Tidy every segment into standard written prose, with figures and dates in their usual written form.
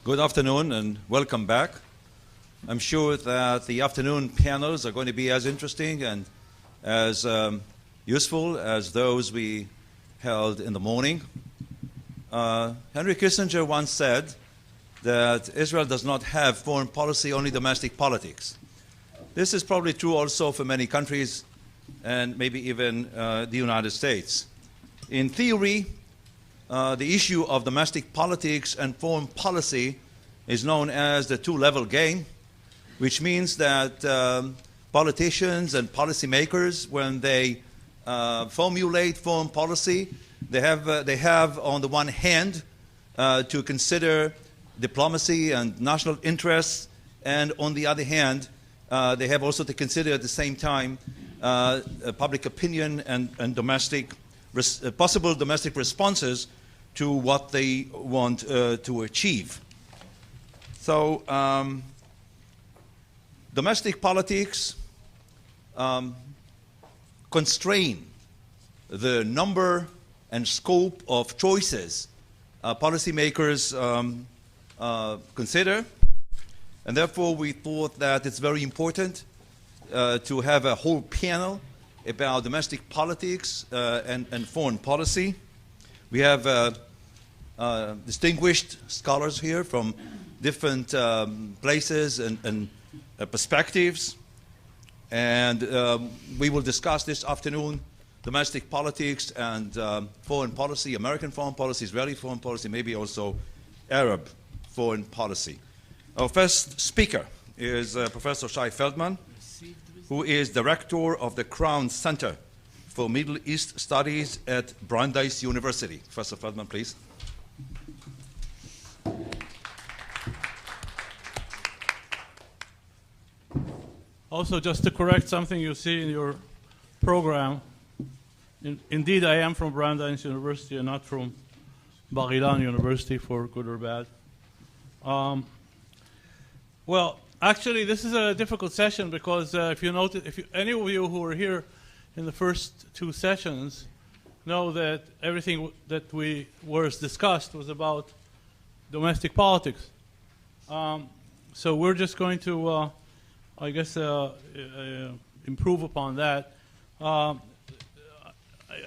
Good afternoon and welcome back. I'm sure that the afternoon panels are going to be as interesting and as useful as those we held in the morning. Henry Kissinger once said that Israel does not have foreign policy, only domestic politics. This is probably true also for many countries and maybe even the United States. In theory, the issue of domestic politics and foreign policy is known as the two-level game, which means that politicians and policymakers, when they formulate foreign policy, they have on the one hand to consider diplomacy and national interests, and on the other hand, they have also to consider at the same time public opinion and possible domestic responses to what they want to achieve. So domestic politics constrain the number and scope of choices policymakers consider, and therefore we thought that it's very important to have a whole panel about domestic politics and foreign policy. We have distinguished scholars here from different places and perspectives, and we will discuss this afternoon domestic politics and foreign policy, American foreign policy, Israeli foreign policy, maybe also Arab foreign policy. Our first speaker is Professor Shai Feldman, who is director of the Crown Center for Middle East Studies at Brandeis University. Professor Feldman, please. Also, just to correct something you see in your program, indeed I am from Brandeis University and not from Bar-Ilan University, for good or bad. Well, actually, this is a difficult session because if you notice, any of you who were here in the first two sessions know that everything that was discussed was about domestic politics. So we're just going to, I guess, improve upon that.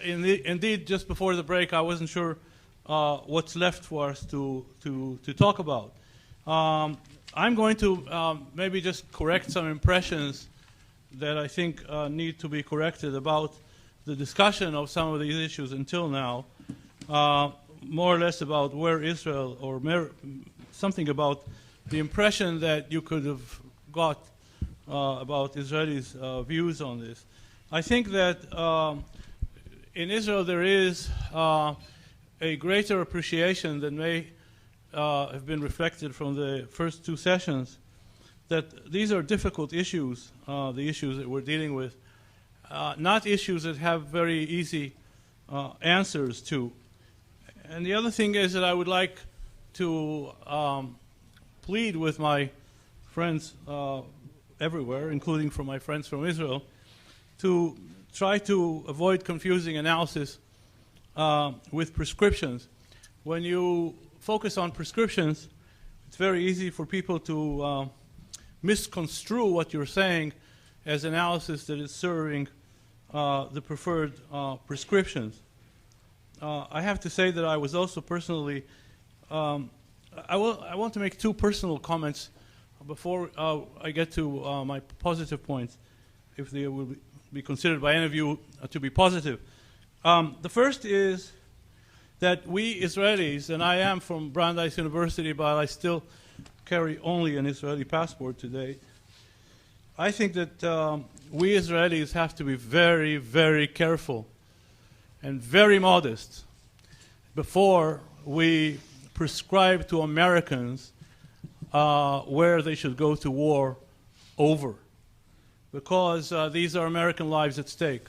Indeed, just before the break, I wasn't sure what's left for us to talk about. I'm going to maybe just correct some impressions that I think need to be corrected about the discussion of some of these issues until now, more or less about where Israel, or something about the impression that you could have got about Israelis' views on this. I think that in Israel there is a greater appreciation than may have been reflected from the first two sessions, that these are difficult issues, the issues that we're dealing with, not issues that have very easy answers to. And the other thing is that I would like to plead with my friends everywhere, including from my friends from Israel, to try to avoid confusing analysis with prescriptions. When you focus on prescriptions, it's very easy for people to misconstrue what you're saying as analysis that is serving the preferred prescriptions. I have to say that I was also personally, I want to make two personal comments before I get to my positive points, if they will be considered by any of you to be positive. The first is that we Israelis, and I am from Brandeis University, but I still carry only an Israeli passport today. I think that we Israelis have to be very, very careful and very modest before we prescribe to Americans where they should go to war over, because these are American lives at stake.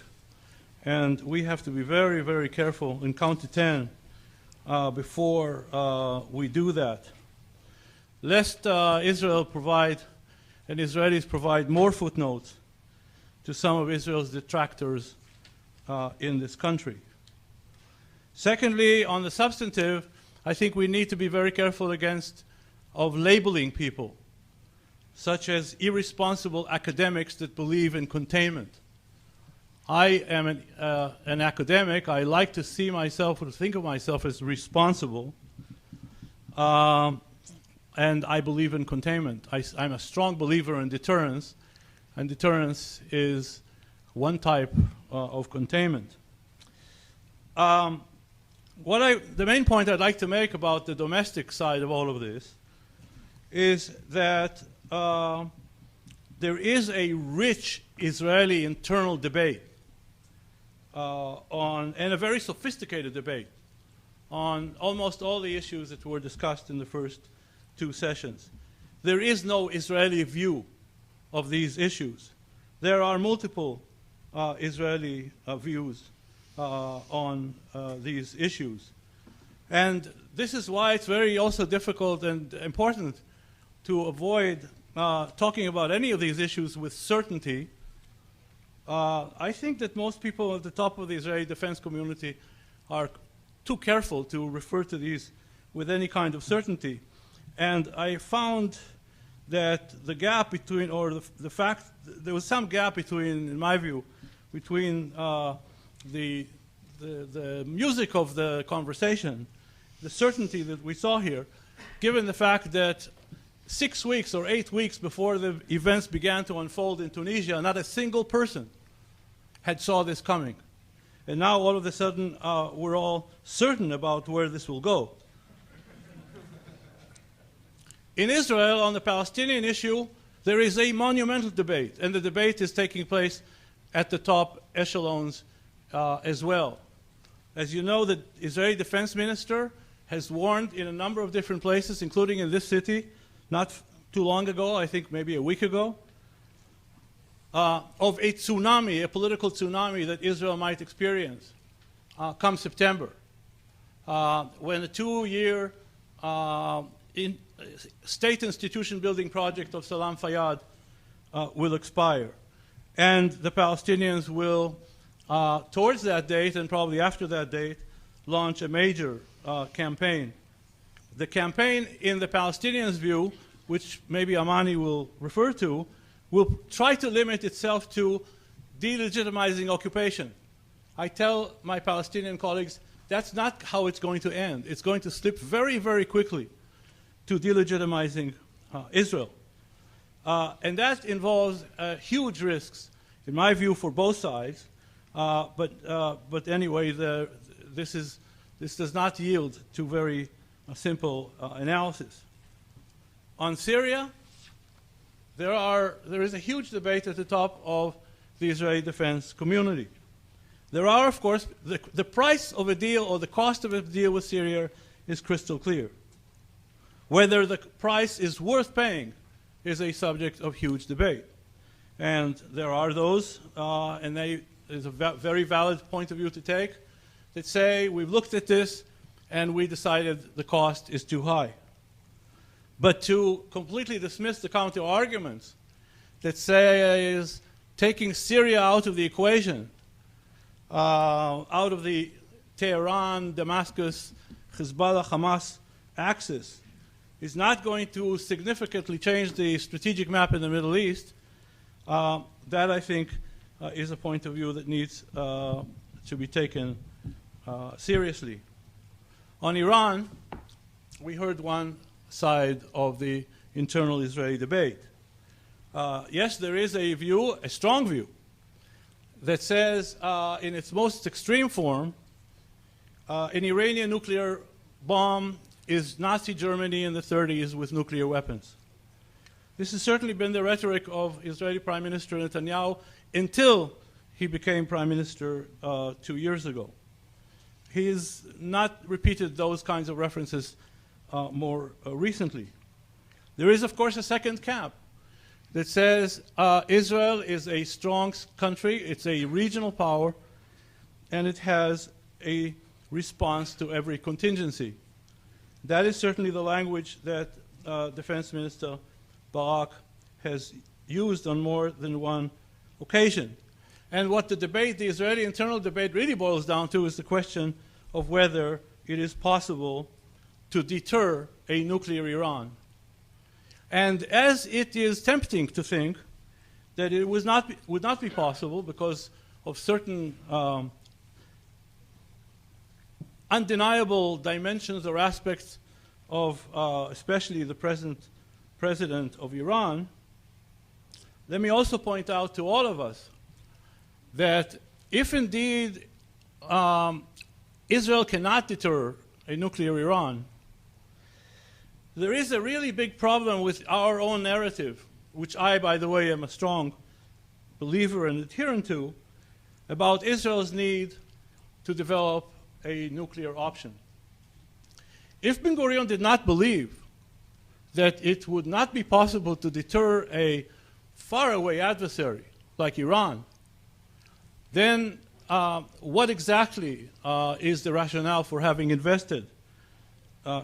And we have to be very, very careful and count to 10 before we do that. Lest Israel provide, and Israelis provide, more footnotes to some of Israel's detractors in this country. Secondly, on the substantive, I think we need to be very careful against of labeling people, such as irresponsible academics that believe in containment. I am an academic. I like to see myself or to think of myself as responsible, and I believe in containment. I'm a strong believer in deterrence, and deterrence is one type of containment. The main point I'd like to make about the domestic side of all of this is that there is a rich Israeli internal debate and a very sophisticated debate on almost all the issues that were discussed in the first two sessions. There is no Israeli view of these issues. There are multiple Israeli views on these issues. And this is why it's very also difficult and important to avoid talking about any of these issues with certainty. I think that most people at the top of the Israeli defense community are too careful to refer to these with any kind of certainty. And I found that the gap between, or the fact, there was some gap between, in my view, between the music of the conversation, the certainty that we saw here, given the fact that 6 weeks or 8 weeks before the events began to unfold in Tunisia, not a single person had saw this coming. And now all of a sudden we're all certain about where this will go. In Israel, on the Palestinian issue, there is a monumental debate, and the debate is taking place at the top echelons as well. As you know, the Israeli defense minister has warned in a number of different places, including in this city, not too long ago, I think maybe a week ago, of a tsunami, a political tsunami that Israel might experience come September, when the 2-year state institution building project of Salam Fayyad will expire. And the Palestinians will, towards that date and probably after that date, launch a major campaign. The campaign, in the Palestinians' view, which maybe Amani will refer to, will try to limit itself to delegitimizing occupation. I tell my Palestinian colleagues that's not how it's going to end. It's going to slip very, very quickly to delegitimizing Israel. And that involves huge risks, in my view, for both sides. But anyway, this does not yield to very simple analysis. On Syria, there is a huge debate at the top of the Israeli defense community. There are, of course, the price of a deal or the cost of a deal with Syria is crystal clear. Whether the price is worth paying is a subject of huge debate. And there are those, and there's a very valid point of view to take, that say we've looked at this and we decided the cost is too high. But to completely dismiss the counter-arguments that say is taking Syria out of the equation, out of the Tehran, Damascus, Hezbollah, Hamas axis, is not going to significantly change the strategic map in the Middle East, that I think is a point of view that needs to be taken seriously. On Iran, we heard one side of the internal Israeli debate. Yes, there is a view, a strong view, that says in its most extreme form, an Iranian nuclear bomb is Nazi Germany in the 30s with nuclear weapons. This has certainly been the rhetoric of Israeli Prime Minister Netanyahu until he became Prime Minister 2 years ago. He has not repeated those kinds of references more recently. There is, of course, a second camp that says Israel is a strong country, it's a regional power, and it has a response to every contingency. That is certainly the language that Defense Minister Barak has used on more than one occasion. And what the debate, the Israeli internal debate, really boils down to is the question of whether it is possible to deter a nuclear Iran. And as it is tempting to think that it would not be possible because of certain undeniable dimensions or aspects of especially the present president of Iran, let me also point out to all of us that if indeed Israel cannot deter a nuclear Iran, there is a really big problem with our own narrative, which I, by the way, am a strong believer and adherent to, about Israel's need to develop a nuclear option. If Ben-Gurion did not believe that it would not be possible to deter a faraway adversary like Iran, then what exactly is the rationale for having invested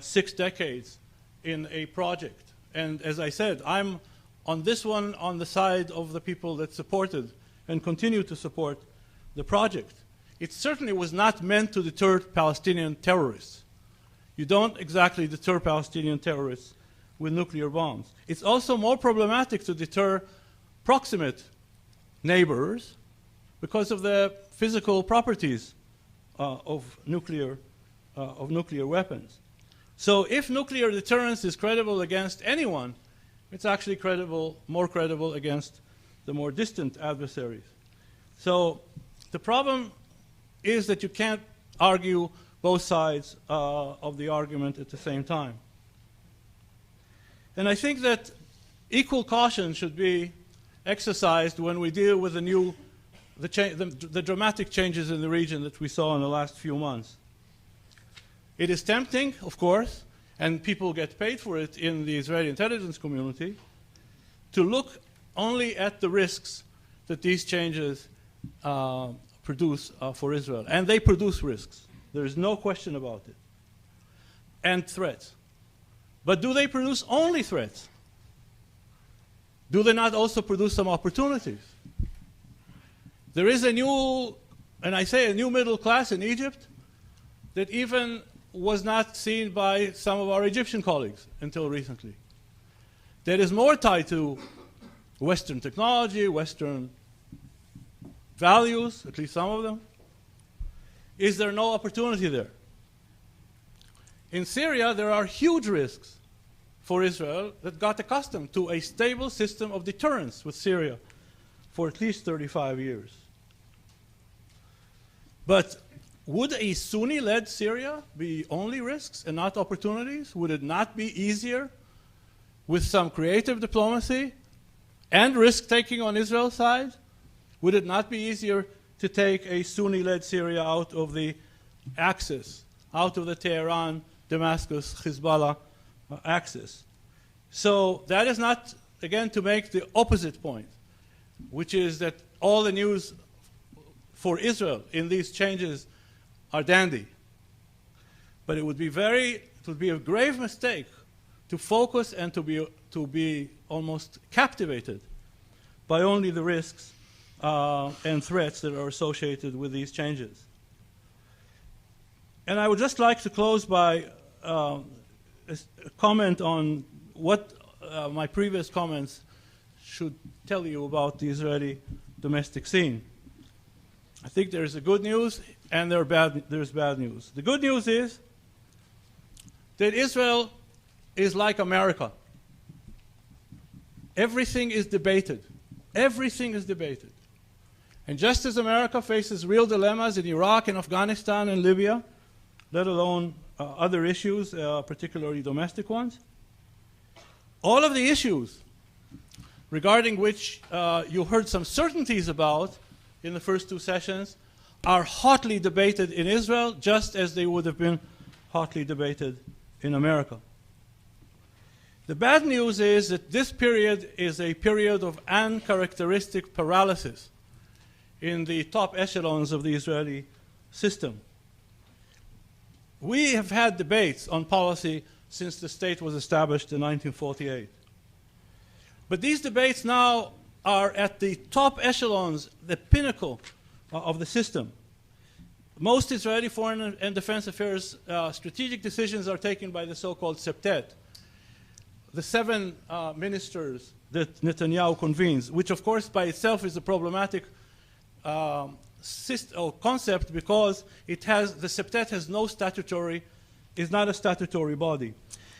6 decades in a project? And as I said, I'm on this one on the side of the people that supported and continue to support the project. It certainly was not meant to deter Palestinian terrorists. You don't exactly deter Palestinian terrorists with nuclear bombs. It's also more problematic to deter proximate neighbors because of the physical properties of nuclear weapons. So if nuclear deterrence is credible against anyone, it's actually more credible against the more distant adversaries. So the problem is that you can't argue both sides of the argument at the same time. And I think that equal caution should be exercised when we deal with the dramatic changes in the region that we saw in the last few months. It is tempting, of course, and people get paid for it in the Israeli intelligence community, to look only at the risks that these changes produce for Israel. And they produce risks. There is no question about it. And threats. But do they produce only threats? Do they not also produce some opportunities? There is a new, and I say a new middle class in Egypt that even was not seen by some of our Egyptian colleagues until recently. That is more tied to Western technology, Western values, at least some of them. Is there no opportunity there? In Syria, there are huge risks for Israel that got accustomed to a stable system of deterrence with Syria for at least 35 years. But would a Sunni-led Syria be only risks and not opportunities? Would it not be easier with some creative diplomacy and risk-taking on Israel's side? Would it not be easier to take a Sunni-led Syria out of the axis, out of the Tehran, Damascus, Hezbollah axis? So that is not, again, to make the opposite point, which is that all the news for Israel in these changes are dandy. But it would be a grave mistake to focus and to be almost captivated by only the risks and threats that are associated with these changes. And I would just like to close by a comment on what my previous comments should tell you about the Israeli domestic scene. I think there is a good news and there's bad news. The good news is that Israel is like America. Everything is debated. Everything is debated. And just as America faces real dilemmas in Iraq and Afghanistan and Libya, let alone other issues, particularly domestic ones, all of the issues regarding which you heard some certainties about in the first 2 sessions are hotly debated in Israel, just as they would have been hotly debated in America. The bad news is that this period is a period of uncharacteristic paralysis in the top echelons of the Israeli system. We have had debates on policy since the state was established in 1948. But these debates now are at the top echelons, the pinnacle of the system. Most Israeli foreign and defense affairs strategic decisions are taken by the so-called septet. the 7 ministers that Netanyahu convenes, which of course by itself is a problematic concept because it has, the septet has no statutory, is not a statutory body.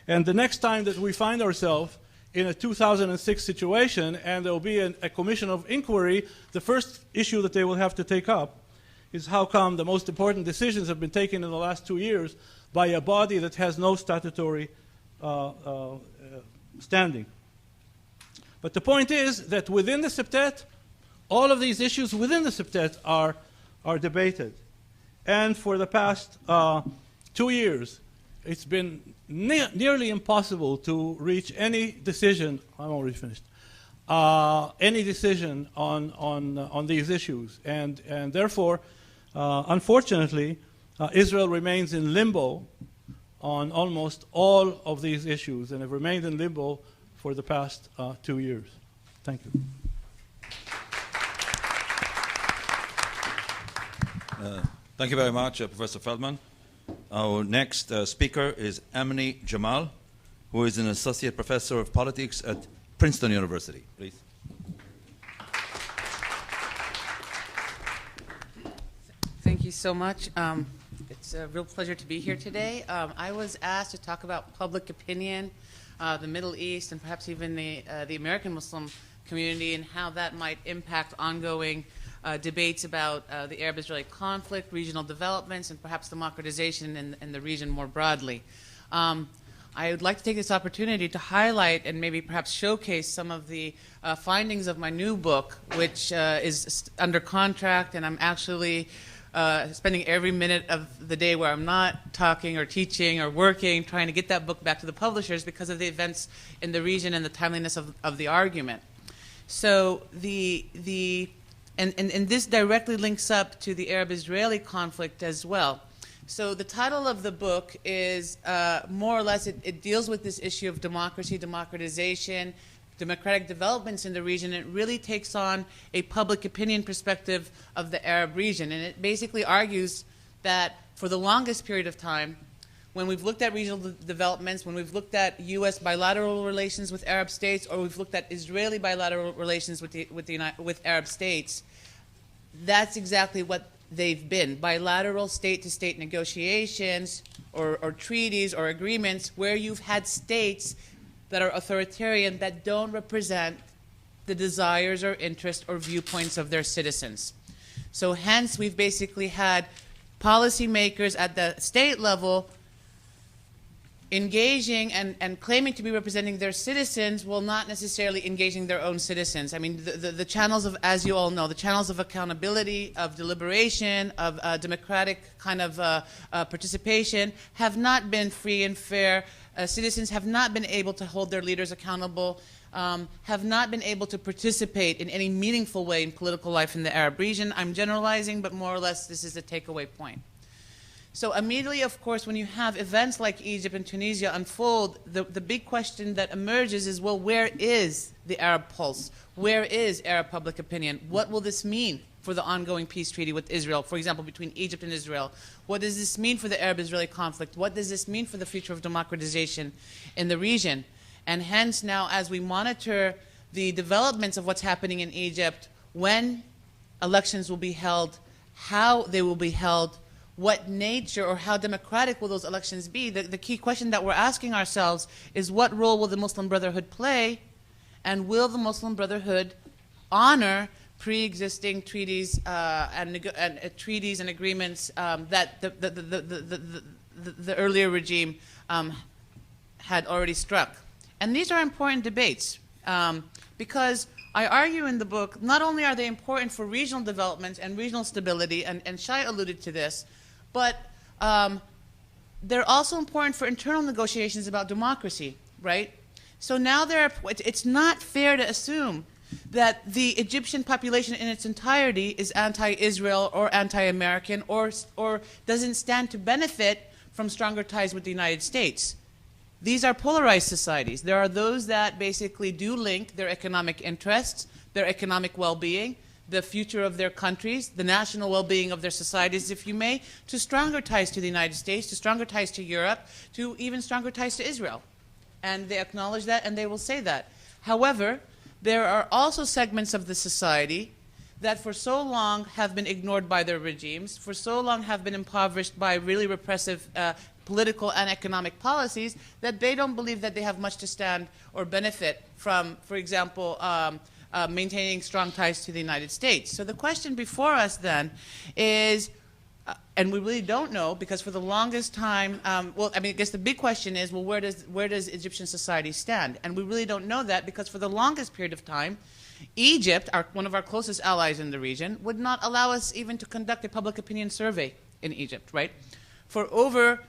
And the next time that we find ourselves in a 2006 situation and there will be a commission of inquiry, the first issue that they will have to take up is how come the most important decisions have been taken in the last 2 years by a body that has no statutory standing. But the point is that within the septet, all of these issues within the septet are debated. And for the past 2 years, it's been nearly impossible to reach any decision. I'm already finished. Any decision on these issues, and therefore, unfortunately, Israel remains in limbo on almost all of these issues, and have remained in limbo for the past 2 years. Thank you. Thank you very much, Professor Feldman. Our next speaker is Amni Jamal, who is an associate professor of politics at Princeton University. Please. Thank you so much. It's a real pleasure to be here today. I was asked to talk about public opinion, the Middle East, and perhaps even the American Muslim community and how that might impact ongoing debates about the Arab-Israeli conflict, regional developments, and perhaps democratization in the region more broadly. I would like to take this opportunity to highlight and maybe perhaps showcase some of the findings of my new book, which is under contract, and I'm actually spending every minute of the day where I'm not talking or teaching or working, trying to get that book back to the publishers because of the events in the region and the timeliness of the argument. So and this directly links up to the Arab-Israeli conflict as well. So the title of the book is more or less, it deals with this issue of democracy, democratization, democratic developments in the region. It really takes on a public opinion perspective of the Arab region. And it basically argues that for the longest period of time, when we've looked at regional developments, when we've looked at U.S. bilateral relations with Arab states, or we've looked at Israeli bilateral relations with Arab states, that's exactly what they've been: bilateral state-to-state negotiations or treaties or agreements where you've had states that are authoritarian that don't represent the desires or interests or viewpoints of their citizens. So hence, we've basically had policymakers at the state level engaging and claiming to be representing their citizens while not necessarily engaging their own citizens. I mean, the channels of, as you all know, the channels of accountability, of deliberation, of democratic kind of participation have not been free and fair. Citizens have not been able to hold their leaders accountable, have not been able to participate in any meaningful way in political life in the Arab region. I'm generalizing, but more or less this is the takeaway point. So immediately, of course, when you have events like Egypt and Tunisia unfold, the big question that emerges is, well, where is the Arab pulse? Where is Arab public opinion? What will this mean for the ongoing peace treaty with Israel, for example, between Egypt and Israel? What does this mean for the Arab-Israeli conflict? What does this mean for the future of democratization in the region? And hence now, as we monitor the developments of what's happening in Egypt, when elections will be held, how they will be held, what nature or how democratic will those elections be? The key question that we're asking ourselves is, what role will the Muslim Brotherhood play, and will the Muslim Brotherhood honor pre-existing treaties treaties and agreements that the earlier regime had already struck? And these are important debates because I argue in the book, not only are they important for regional development and regional stability, and Shai alluded to this, but they're also important for internal negotiations about democracy, right? So now it's not fair to assume that the Egyptian population in its entirety is anti-Israel or anti-American or doesn't stand to benefit from stronger ties with the United States. These are polarized societies. There are those that basically do link their economic interests, their economic well-being, the future of their countries, the national well-being of their societies, if you may, to stronger ties to the United States, to stronger ties to Europe, to even stronger ties to Israel. And they acknowledge that, and they will say that. However, there are also segments of the society that for so long have been ignored by their regimes, for so long have been impoverished by really repressive political and economic policies, that they don't believe that they have much to stand or benefit from, for example, maintaining strong ties to the United States. So the question before us then is, and we really don't know, because for the longest time, well, I mean, I guess the big question is, well, where does Egyptian society stand? And we really don't know that, because for the longest period of time, Egypt, one of our closest allies in the region, would not allow us even to conduct a public opinion survey in Egypt, right? For over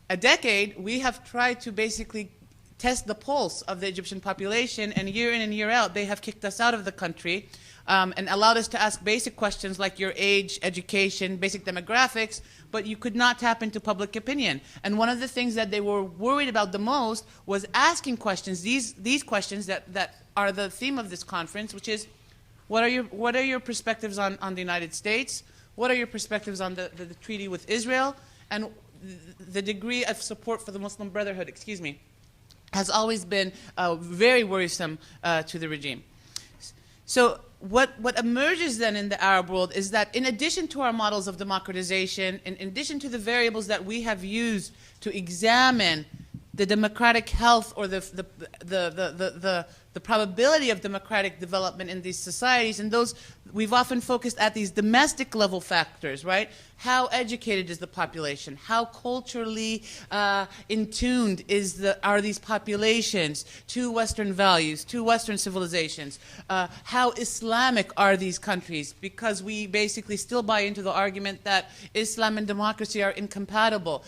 a decade, we have tried to basically test the pulse of the Egyptian population, and year in and year out, they have kicked us out of the country and allowed us to ask basic questions like your age, education, basic demographics, but you could not tap into public opinion. And one of the things that they were worried about the most was asking questions, these questions that are the theme of this conference, which is, what are your perspectives on the United States? What are your perspectives on the treaty with Israel? And the degree of support for the Muslim Brotherhood, has always been very worrisome to the regime. So what emerges then in the Arab world is that in addition to our models of democratization, in addition to the variables that we have used to examine the democratic health or the probability of democratic development in these societies, and those we've often focused at these domestic level factors, right? How educated is the population? How culturally in tuned are these populations to Western values, to Western civilizations? How Islamic are these countries? Because we basically still buy into the argument that Islam and democracy are incompatible.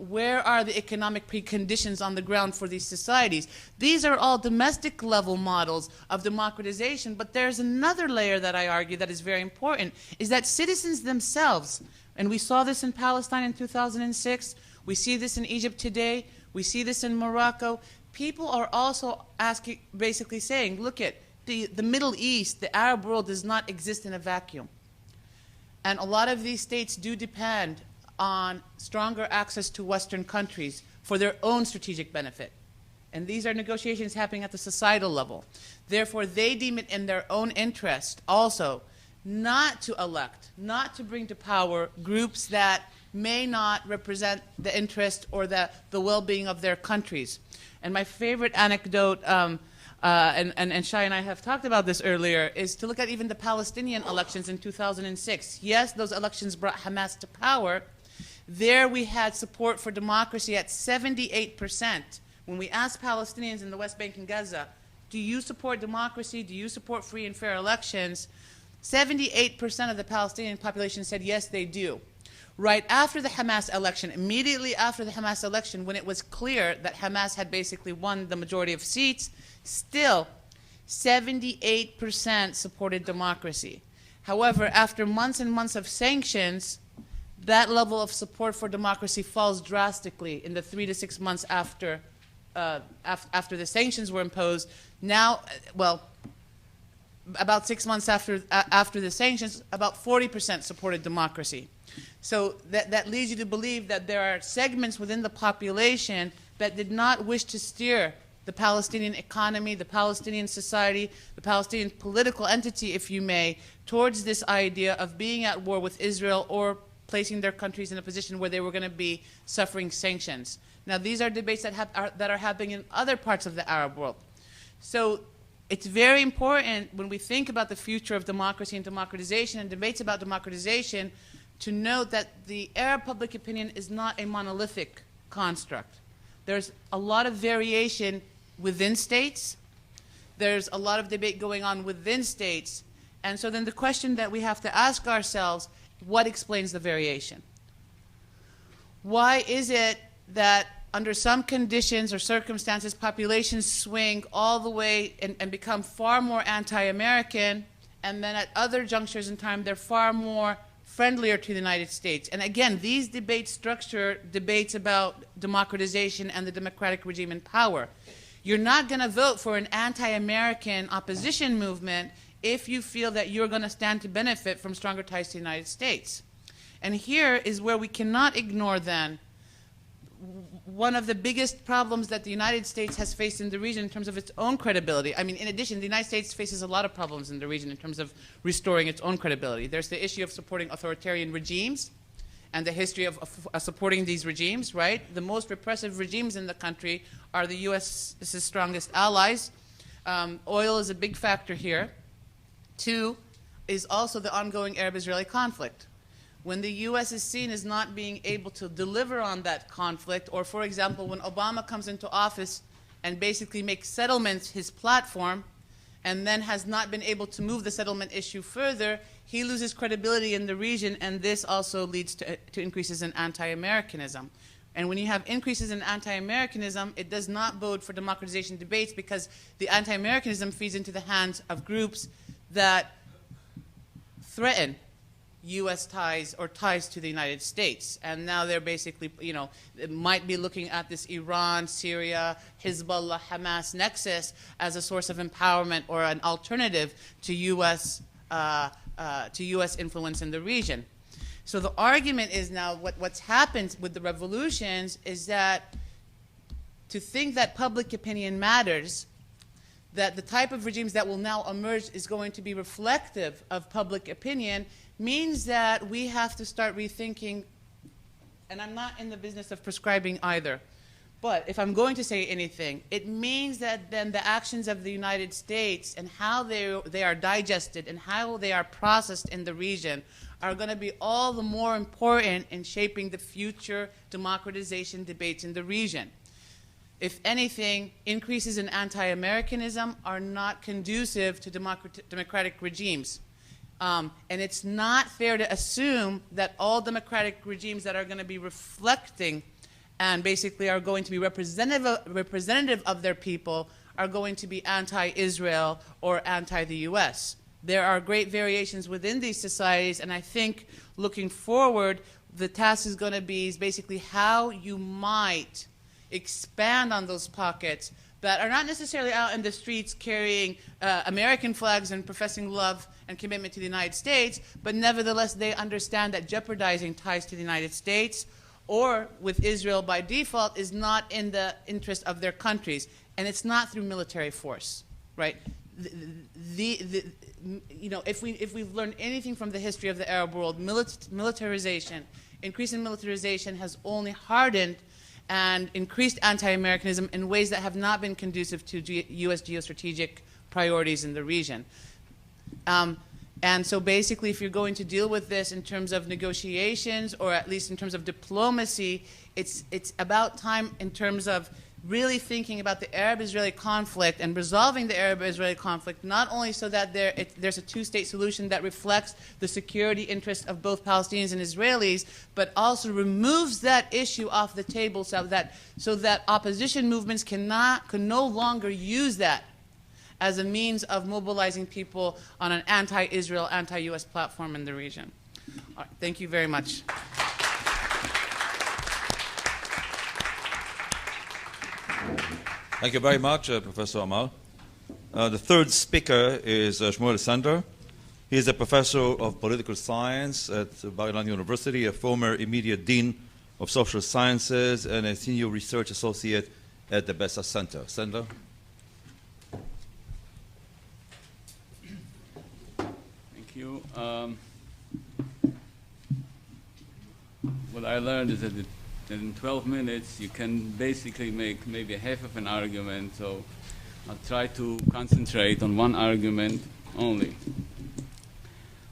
Where are the economic preconditions on the ground for these societies? These are all domestic level models of democratization, but there's another layer that I argue that is very important, is that citizens themselves, and we saw this in Palestine in 2006, we see this in Egypt today, we see this in Morocco, people are also asking, basically saying, look at the Middle East, the Arab world does not exist in a vacuum. And a lot of these states do depend on stronger access to Western countries for their own strategic benefit. And these are negotiations happening at the societal level. Therefore, they deem it in their own interest also not to elect, not to bring to power groups that may not represent the interest or the well-being of their countries. And my favorite anecdote, and Shai and I have talked about this earlier, is to look at even the Palestinian elections in 2006. Yes, those elections brought Hamas to power. There we had support for democracy at 78%. When we asked Palestinians in the West Bank and Gaza, do you support democracy? Do you support free and fair elections? 78% of the Palestinian population said yes, they do. Right after the Hamas election, immediately after the Hamas election, when it was clear that Hamas had basically won the majority of seats, still 78% supported democracy. However, after months and months of sanctions, that level of support for democracy falls drastically in the 3 to 6 months after the sanctions were imposed. Now, well, about 6 months after the sanctions, about 40% supported democracy. So that leads you to believe that there are segments within the population that did not wish to steer the Palestinian economy, the Palestinian society, the Palestinian political entity, if you may, towards this idea of being at war with Israel or placing their countries in a position where they were going to be suffering sanctions. Now, these are debates that are happening in other parts of the Arab world. So it's very important when we think about the future of democracy and democratization and debates about democratization to note that the Arab public opinion is not a monolithic construct. There's a lot of variation within states. There's a lot of debate going on within states. And so then the question that we have to ask ourselves, what explains the variation? Why is it that under some conditions or circumstances, populations swing all the way and become far more anti-American, and then at other junctures in time, they're far more friendlier to the United States? And again, these debates structure debates about democratization and the democratic regime in power. You're not going to vote for an anti-American opposition movement if you feel that you're going to stand to benefit from stronger ties to the United States. And here is where we cannot ignore then one of the biggest problems that the United States has faced in the region in terms of its own credibility. I mean, in addition, the United States faces a lot of problems in the region in terms of restoring its own credibility. There's the issue of supporting authoritarian regimes and the history of supporting these regimes, right? The most repressive regimes in the country are the U.S.'s strongest allies. Oil is a big factor here. 2 is also the ongoing Arab-Israeli conflict. When the U.S. is seen as not being able to deliver on that conflict, or for example, when Obama comes into office and basically makes settlements his platform, and then has not been able to move the settlement issue further, he loses credibility in the region, and this also leads to increases in anti-Americanism. And when you have increases in anti-Americanism, it does not bode for democratization debates, because the anti-Americanism feeds into the hands of groups that threaten U.S. ties or ties to the United States. And now they're basically, you know, might be looking at this Iran, Syria, Hezbollah, Hamas nexus as a source of empowerment or an alternative to U.S. Influence in the region. So the argument is now what's happened with the revolutions is that to think that public opinion matters, that the type of regimes that will now emerge is going to be reflective of public opinion, means that we have to start rethinking, and I'm not in the business of prescribing either, but if I'm going to say anything, it means that then the actions of the United States and how they are digested and how they are processed in the region are going to be all the more important in shaping the future democratization debates in the region. If anything, increases in anti-Americanism are not conducive to democratic regimes. And it's not fair to assume that all democratic regimes that are going to be reflecting and basically are going to be representative of their people are going to be anti-Israel or anti-the U.S. There are great variations within these societies, and I think looking forward, the task is going to be basically how you might expand on those pockets that are not necessarily out in the streets carrying American flags and professing love and commitment to the United States, but nevertheless they understand that jeopardizing ties to the United States or with Israel by default is not in the interest of their countries, and it's not through military force, right? You know, if we've learned anything from the history of the Arab world, militarization, increase in militarization has only hardened and increased anti-Americanism in ways that have not been conducive to U.S. geostrategic priorities in the region. And so basically, if you're going to deal with this in terms of negotiations, or at least in terms of diplomacy, it's about time in terms of really thinking about the Arab-Israeli conflict and resolving the Arab-Israeli conflict, not only so that there's a two-state solution that reflects the security interests of both Palestinians and Israelis, but also removes that issue off the table so that opposition movements can no longer use that as a means of mobilizing people on an anti-Israel, anti-U.S. platform in the region. All right, thank you very much. Thank you very much, Professor Amal. The third speaker is Shmuel Sander. He is a professor of political science at Bar-Ilan University, a former immediate dean of social sciences, and a senior research associate at the Bessa Center. Sander? Thank you. What I learned is that in 12 minutes you can basically make maybe half of an argument, so I'll try to concentrate on one argument only.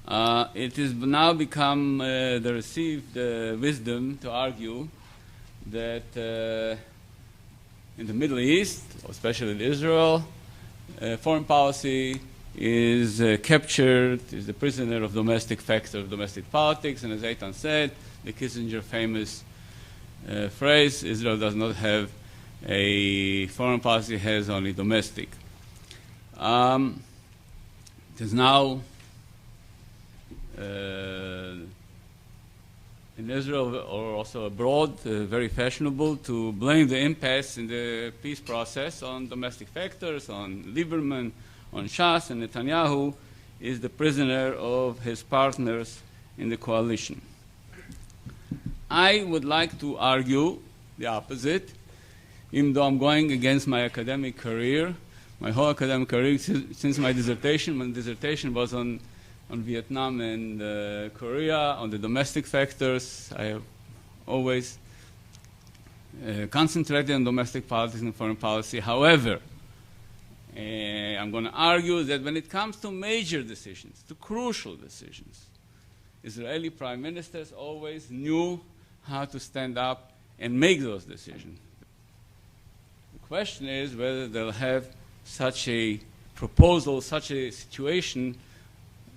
It has now become the received wisdom to argue that in the Middle East, especially in Israel, foreign policy is captured, is the prisoner of domestic factors, domestic politics, and as Eitan said, the Kissinger famous phrase, Israel does not have a foreign policy, has only domestic. It is now in Israel or also abroad very fashionable to blame the impasse in the peace process on domestic factors, on Lieberman, on Shas, and Netanyahu is the prisoner of his partners in the coalition. I would like to argue the opposite, even though I'm going against my academic career. My whole academic career since my dissertation was on Vietnam and Korea, on the domestic factors. I have always concentrated on domestic politics and foreign policy. However, I'm going to argue that when it comes to major decisions, to crucial decisions, Israeli prime ministers always knew how to stand up and make those decisions. The question is whether they'll have such a proposal, such a situation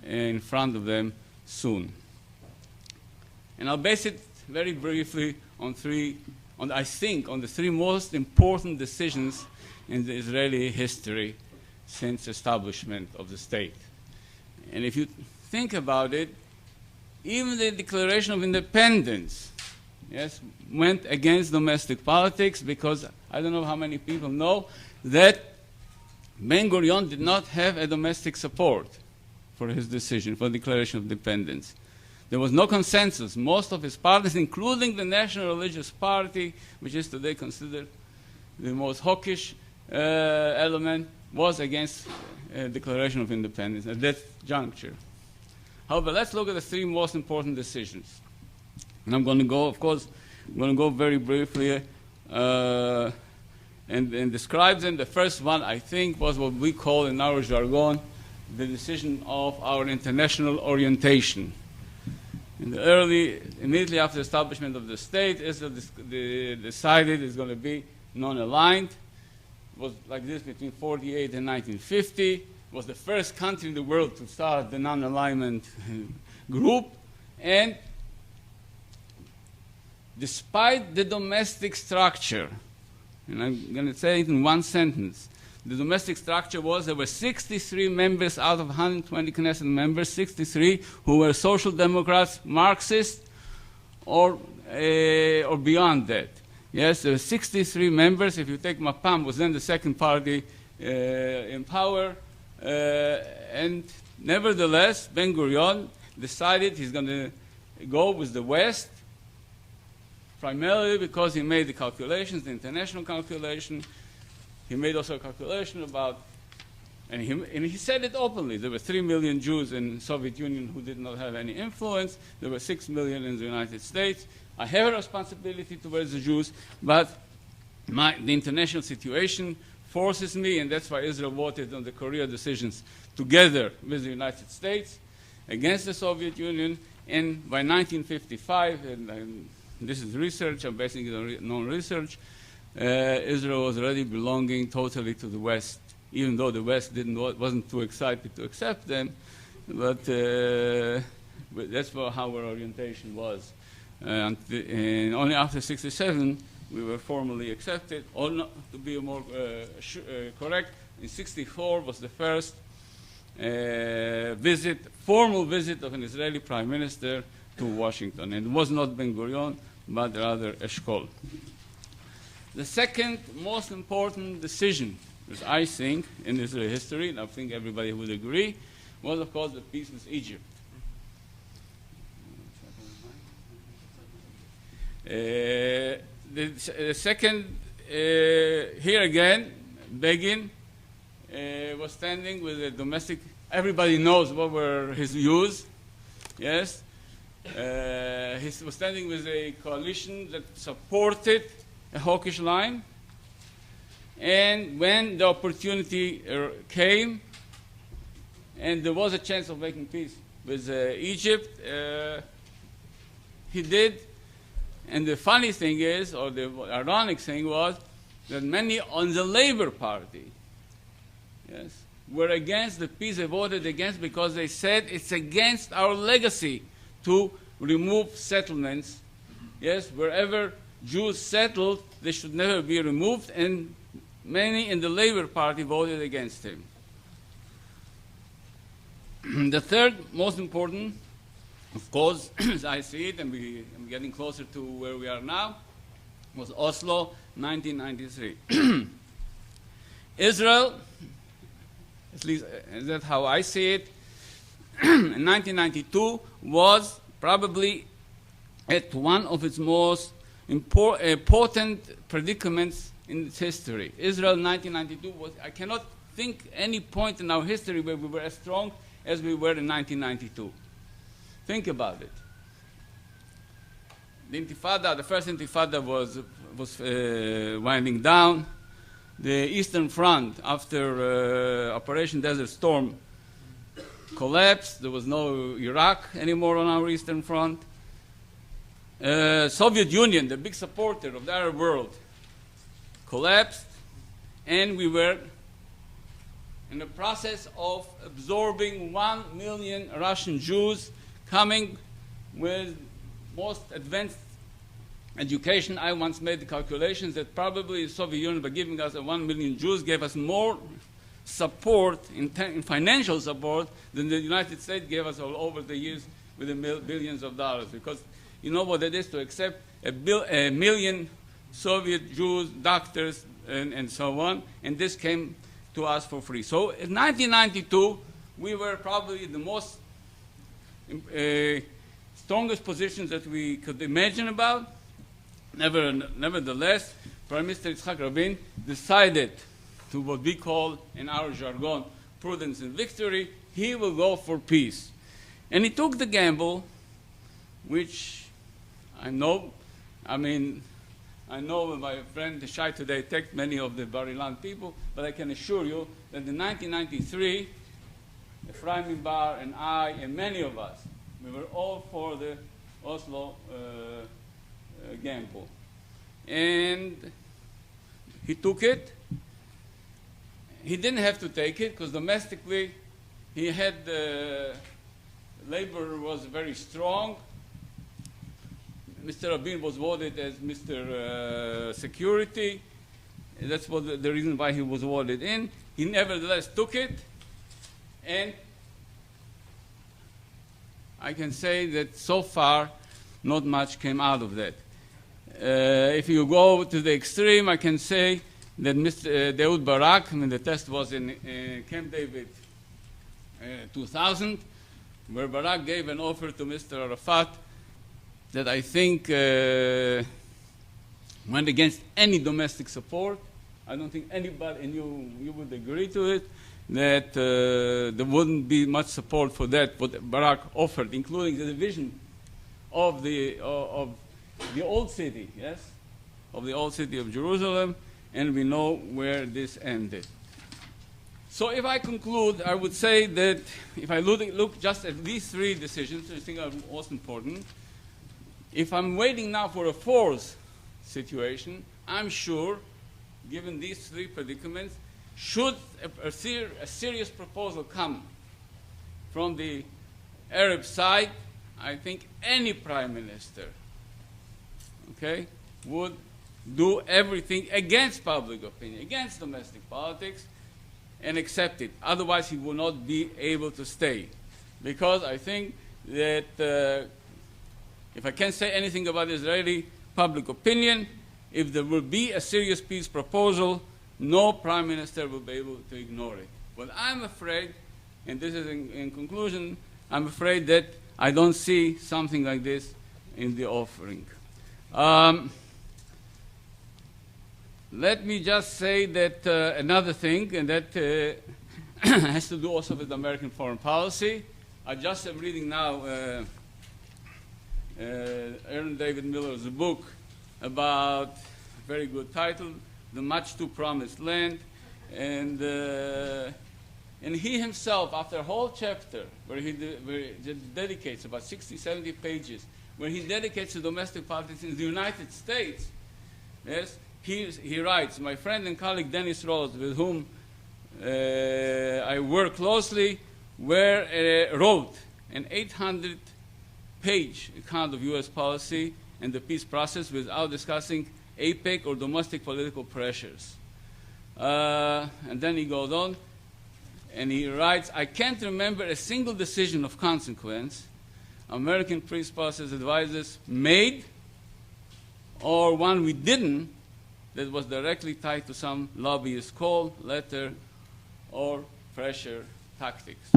in front of them soon. And I'll base it very briefly on the three most important decisions in the Israeli history since establishment of the state. And if you think about it, even the Declaration of Independence, yes, went against domestic politics, because I don't know how many people know that Ben-Gurion did not have a domestic support for his decision, for the Declaration of Independence. There was no consensus. Most of his parties, including the National Religious Party, which is today considered the most hawkish element, was against Declaration of Independence at that juncture. However, let's look at the three most important decisions. And I'm going to go, of course, very briefly and describe them. The first one, I think, was what we call in our jargon the decision of our international orientation. Immediately after the establishment of the state, Israel decided it's going to be non-aligned. It was like this between 1948 and 1950. It was the first country in the world to start the non-alignment group. And despite the domestic structure, and I'm going to say it in one sentence, the domestic structure was there were 63 members out of 120 Knesset members, 63 who were social democrats, Marxists, or beyond that. Yes, there were 63 members. If you take Mapam, was then the second party in power. And nevertheless, Ben-Gurion decided he's going to go with the West, primarily because he made the calculations, the international calculation. He made also a calculation about, and he said it openly, there were 3 million Jews in the Soviet Union who did not have any influence. There were 6 million in the United States. I have a responsibility towards the Jews, but the international situation forces me, and that's why Israel voted on the Korea decisions together with the United States against the Soviet Union. And by 1955, and this is research, I'm basing it on known research, Israel was already belonging totally to the West, even though the West wasn't too excited to accept them, but that's how our orientation was. And only after 1967 we were formally accepted, or not, to be more correct, in 1964 was the first formal visit of an Israeli prime minister to Washington, and it was not Ben-Gurion, but rather Eshkol. The second most important decision, which I think in Israeli history, and I think everybody would agree, was of course the peace with Egypt. The second, here again, Begin was standing with a domestic, everybody knows what were his views, yes. He was standing with a coalition that supported a hawkish line, and when the opportunity came and there was a chance of making peace with Egypt, he did. And the funny thing is, or the ironic thing was, that many on the Labour Party, yes, were against the peace. They voted against because they said it's against our legacy to remove settlements. Yes, wherever Jews settled, they should never be removed, and many in the Labour Party voted against him. The third most important, of course, as I see it, and I'm getting closer to where we are now, was Oslo, 1993. Israel, at least that's how I see it, in 1992 was probably at one of its most important predicaments in its history. Israel 1992 was, I cannot think any point in our history where we were as strong as we were in 1992. Think about it. The Intifada, the first Intifada was winding down. The Eastern Front, after Operation Desert Storm, collapsed. There was no Iraq anymore on our Eastern Front. Soviet Union, the big supporter of the Arab world, collapsed, and we were in the process of absorbing 1 million Russian Jews coming with most advanced education. I once made the calculations that probably the Soviet Union, by giving us 1 million Jews, gave us more support, in financial support, than the United States gave us all over the years with the billions of dollars. Because you know what it is to accept a million Soviet Jews, doctors, and so on, and this came to us for free. So in 1992, we were probably the most strongest positions that we could imagine about. Nevertheless, Prime Minister Yitzhak Rabin decided to what we call in our jargon prudence and victory. He will go for peace. And he took the gamble, which I know my friend Shai today attacked many of the Bar Ilan people, but I can assure you that in 1993, Ephraim Bar and I and many of us, we were all for the Oslo gamble. And he took it. He didn't have to take it because domestically he had labor was very strong. Mr. Rabin was voted as Mr. Security. That's what the reason why he was voted in. He nevertheless took it, and I can say that so far not much came out of that. If you go to the extreme, I can say that Mr. Ehud Barak, the test was in Camp David 2000, where Barak gave an offer to Mr. Arafat that I think went against any domestic support. I don't think anybody, and you would agree to it, that there wouldn't be much support for that, what Barak offered, including the division of the old city, yes, of the old city of Jerusalem, and we know where this ended. So if I conclude, I would say that if I look just at these three decisions, which I think are most important, if I'm waiting now for a fourth situation, I'm sure, given these three predicaments, should a serious proposal come from the Arab side, I think any prime minister, okay, would do everything against public opinion, against domestic politics, and accept it. Otherwise, he will not be able to stay. Because I think that if I can say anything about Israeli public opinion, if there will be a serious peace proposal, no prime minister will be able to ignore it. But I'm afraid, and this is in conclusion, I'm afraid that I don't see something like this in the offering. Let me just say that another thing, and that has to do also with American foreign policy. I just am reading now Aaron David Miller's book about, very good title, The Much Too Promised Land. And he himself, after a whole chapter where he dedicates about 60, 70 pages, where he dedicates to domestic politics in the United States, yes, he writes, my friend and colleague Dennis Rose, with whom I work closely, wrote an 800-page account of U.S. policy and the peace process without discussing APEC or domestic political pressures. And then he goes on, and he writes, I can't remember a single decision of consequence American peace process advisors made, or one we didn't, that was directly tied to some lobbyist call, letter, or pressure tactics.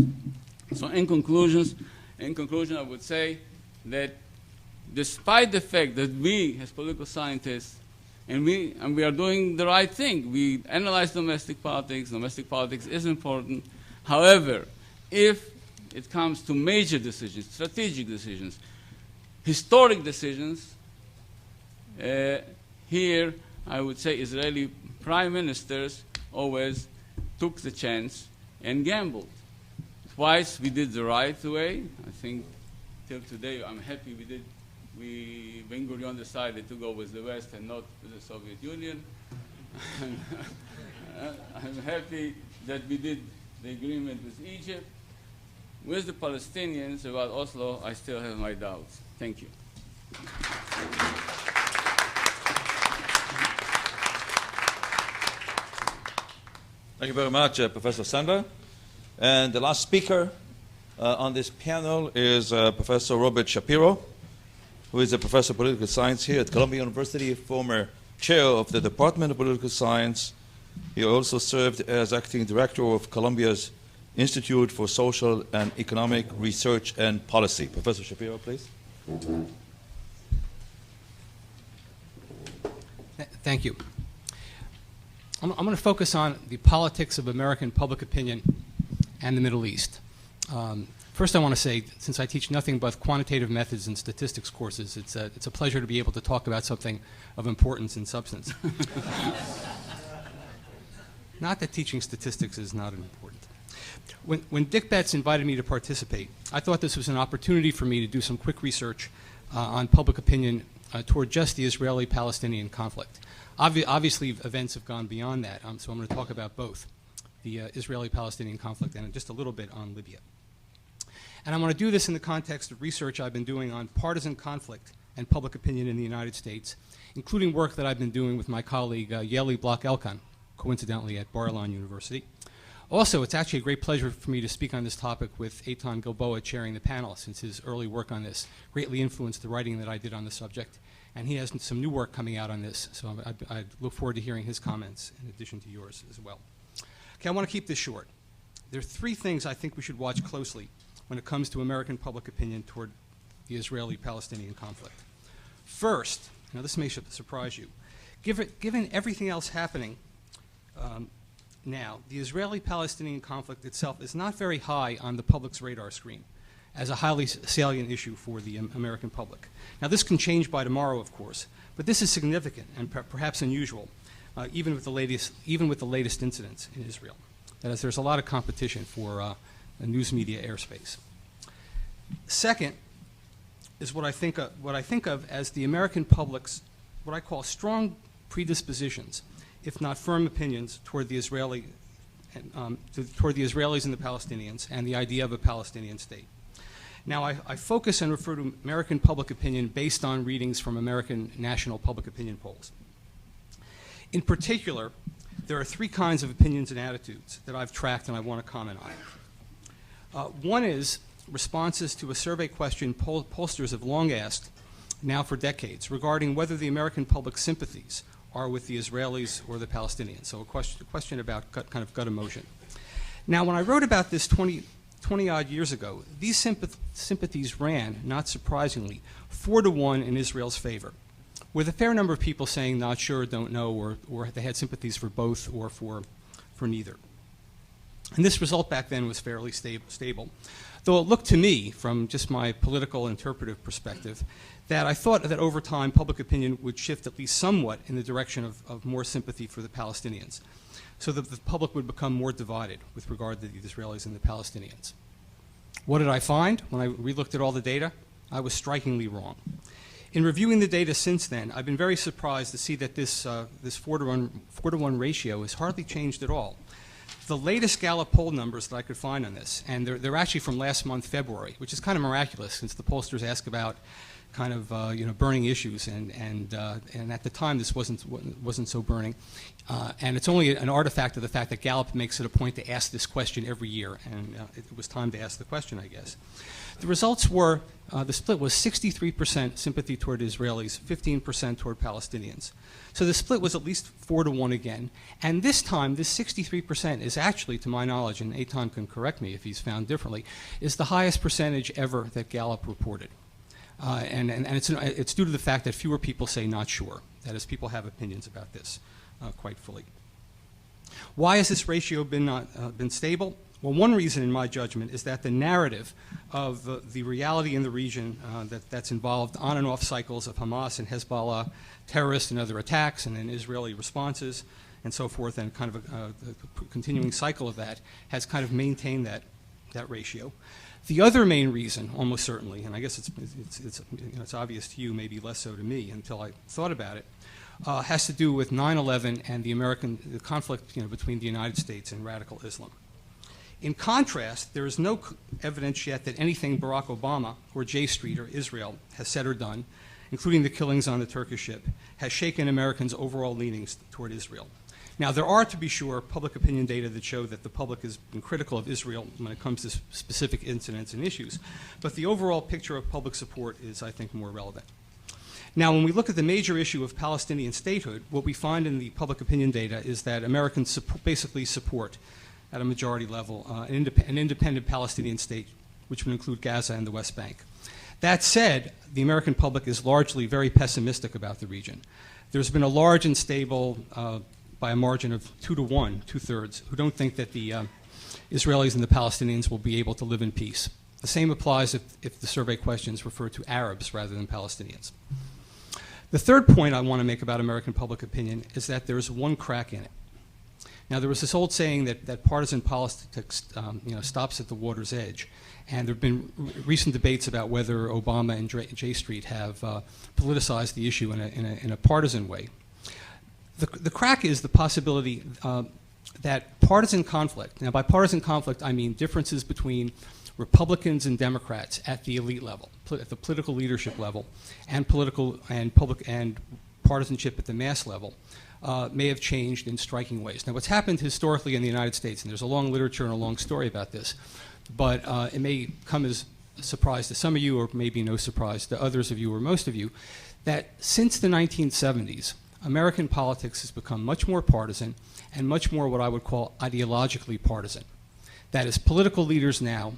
So in conclusion, I would say that despite the fact that we, as political scientists, and we are doing the right thing. We analyze domestic politics. Domestic politics is important. However, if it comes to major decisions, strategic decisions, historic decisions, here I would say Israeli prime ministers always took the chance and gambled. Twice we did the right way. I think till today I'm happy we did. Ben-Gurion decided to go with the West and not with the Soviet Union. I'm happy that we did the agreement with Egypt. With the Palestinians about Oslo, I still have my doubts. Thank you. Thank you very much, Professor Sandler. And the last speaker on this panel is Professor Robert Shapiro, who is a professor of political science here at Columbia University, former chair of the Department of Political Science. He also served as acting director of Columbia's Institute for Social and Economic Research and Policy. Professor Shapiro, please. Thank you. I'm going to focus on the politics of American public opinion and the Middle East. First, I want to say, since I teach nothing but quantitative methods and statistics courses, it's a pleasure to be able to talk about something of importance and substance. Not that teaching statistics is not important. When Dick Betts invited me to participate, I thought this was an opportunity for me to do some quick research on public opinion toward just the Israeli-Palestinian conflict. Obviously, events have gone beyond that, so I'm going to talk about both the Israeli-Palestinian conflict and just a little bit on Libya. And I want to do this in the context of research I've been doing on partisan conflict and public opinion in the United States, including work that I've been doing with my colleague Yeli Block-Elkan, coincidentally at Bar-Ilan University. Also, it's actually a great pleasure for me to speak on this topic with Eitan Gilboa chairing the panel, since his early work on this greatly influenced the writing that I did on the subject. And he has some new work coming out on this, so I look forward to hearing his comments in addition to yours as well. Okay, I want to keep this short. There are three things I think we should watch closely when it comes to American public opinion toward the Israeli-Palestinian conflict. First, now this may surprise you, given everything else happening now, the Israeli-Palestinian conflict itself is not very high on the public's radar screen as a highly salient issue for the American public. Now, this can change by tomorrow, of course, but this is significant and perhaps unusual, even with the latest incidents in Israel. That is, there's a lot of competition for a news media airspace. Second is what I think of as the American public's what I call strong predispositions, if not firm opinions, toward the Israelis and the Palestinians and the idea of a Palestinian state. Now, I focus and refer to American public opinion based on readings from American national public opinion polls. In particular, there are three kinds of opinions and attitudes that I've tracked and I want to comment on. One is responses to a survey question pollsters have long asked, now for decades, regarding whether the American public's sympathies are with the Israelis or the Palestinians. So a question about kind of gut emotion. Now, when I wrote about this 20-odd years ago, these sympathies ran, not surprisingly, 4-to-1 in Israel's favor, with a fair number of people saying not sure, don't know, or they had sympathies for both or for neither. And this result back then was fairly stable, though it looked to me, from just my political interpretive perspective, that I thought that over time public opinion would shift at least somewhat in the direction of more sympathy for the Palestinians, so that the public would become more divided with regard to the Israelis and the Palestinians. What did I find when I relooked at all the data? I was strikingly wrong. In reviewing the data since then, I've been very surprised to see that this 4-to-1 ratio has hardly changed at all. The latest Gallup poll numbers that I could find on this, and they're actually from last month, February, which is kind of miraculous since the pollsters ask about kind of burning issues, and at the time this wasn't so burning, and it's only an artifact of the fact that Gallup makes it a point to ask this question every year, and it was time to ask the question, I guess. The results were the split was 63% sympathy toward Israelis, 15% toward Palestinians. So the split was at least 4-to-1 again, and this time this 63% is actually, to my knowledge, and Eitan can correct me if he's found differently, is the highest percentage ever that Gallup reported. And it's due to the fact that fewer people say not sure. That is, people have opinions about this quite fully. Why has this ratio been stable? Well, one reason, in my judgment, is that the narrative of the reality in the region that's involved on and off cycles of Hamas and Hezbollah, terrorist and other attacks, and then Israeli responses, and so forth, and kind of a continuing cycle of that, has kind of maintained that ratio. The other main reason, almost certainly, and I guess it's obvious to you, maybe less so to me until I thought about it, has to do with 9/11 and the conflict between the United States and radical Islam. In contrast, there is no evidence yet that anything Barack Obama or J Street or Israel has said or done, including the killings on the Turkish ship, has shaken Americans' overall leanings toward Israel. Now, there are, to be sure, public opinion data that show that the public has been critical of Israel when it comes to specific incidents and issues, but the overall picture of public support is, I think, more relevant. Now, when we look at the major issue of Palestinian statehood, what we find in the public opinion data is that Americans basically support, at a majority level, an independent Palestinian state, which would include Gaza and the West Bank. That said, the American public is largely very pessimistic about the region. There's been a large and stable, by a margin of 2-to-1, 2/3, who don't think that the Israelis and the Palestinians will be able to live in peace. The same applies if the survey questions refer to Arabs rather than Palestinians. The third point I want to make about American public opinion is that there's one crack in it. Now, there was this old saying that partisan politics stops at the water's edge, and there have been recent debates about whether Obama and J Street have politicized the issue in a partisan way. The crack is the possibility that partisan conflict, now by partisan conflict I mean differences between Republicans and Democrats at the elite level, at the political leadership level, and public and partisanship at the mass level, may have changed in striking ways. Now, what's happened historically in the United States, and there's a long literature and a long story about this, but it may come as a surprise to some of you, or maybe no surprise to others of you or most of you, that since the 1970s, American politics has become much more partisan and much more what I would call ideologically partisan. That is, political leaders now,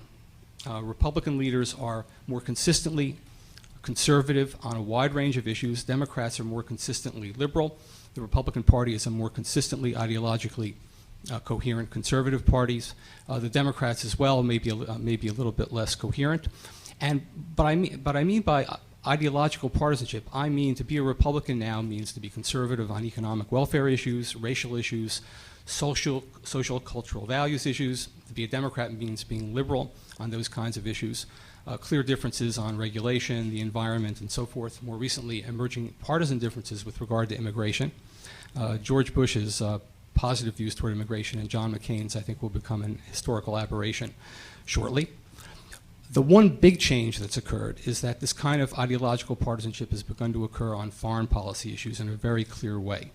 Republican leaders are more consistently conservative on a wide range of issues. Democrats are more consistently liberal. The Republican Party is a more consistently ideologically coherent conservative parties. The Democrats as well may be a little bit less coherent. But I mean by ideological partisanship, I mean to be a Republican now means to be conservative on economic welfare issues, racial issues, social cultural values issues. To be a Democrat means being liberal on those kinds of issues. Clear differences on regulation, the environment, and so forth. More recently, emerging partisan differences with regard to immigration. George Bush's positive views toward immigration and John McCain's, I think, will become an historical aberration shortly. The one big change that's occurred is that this kind of ideological partisanship has begun to occur on foreign policy issues in a very clear way.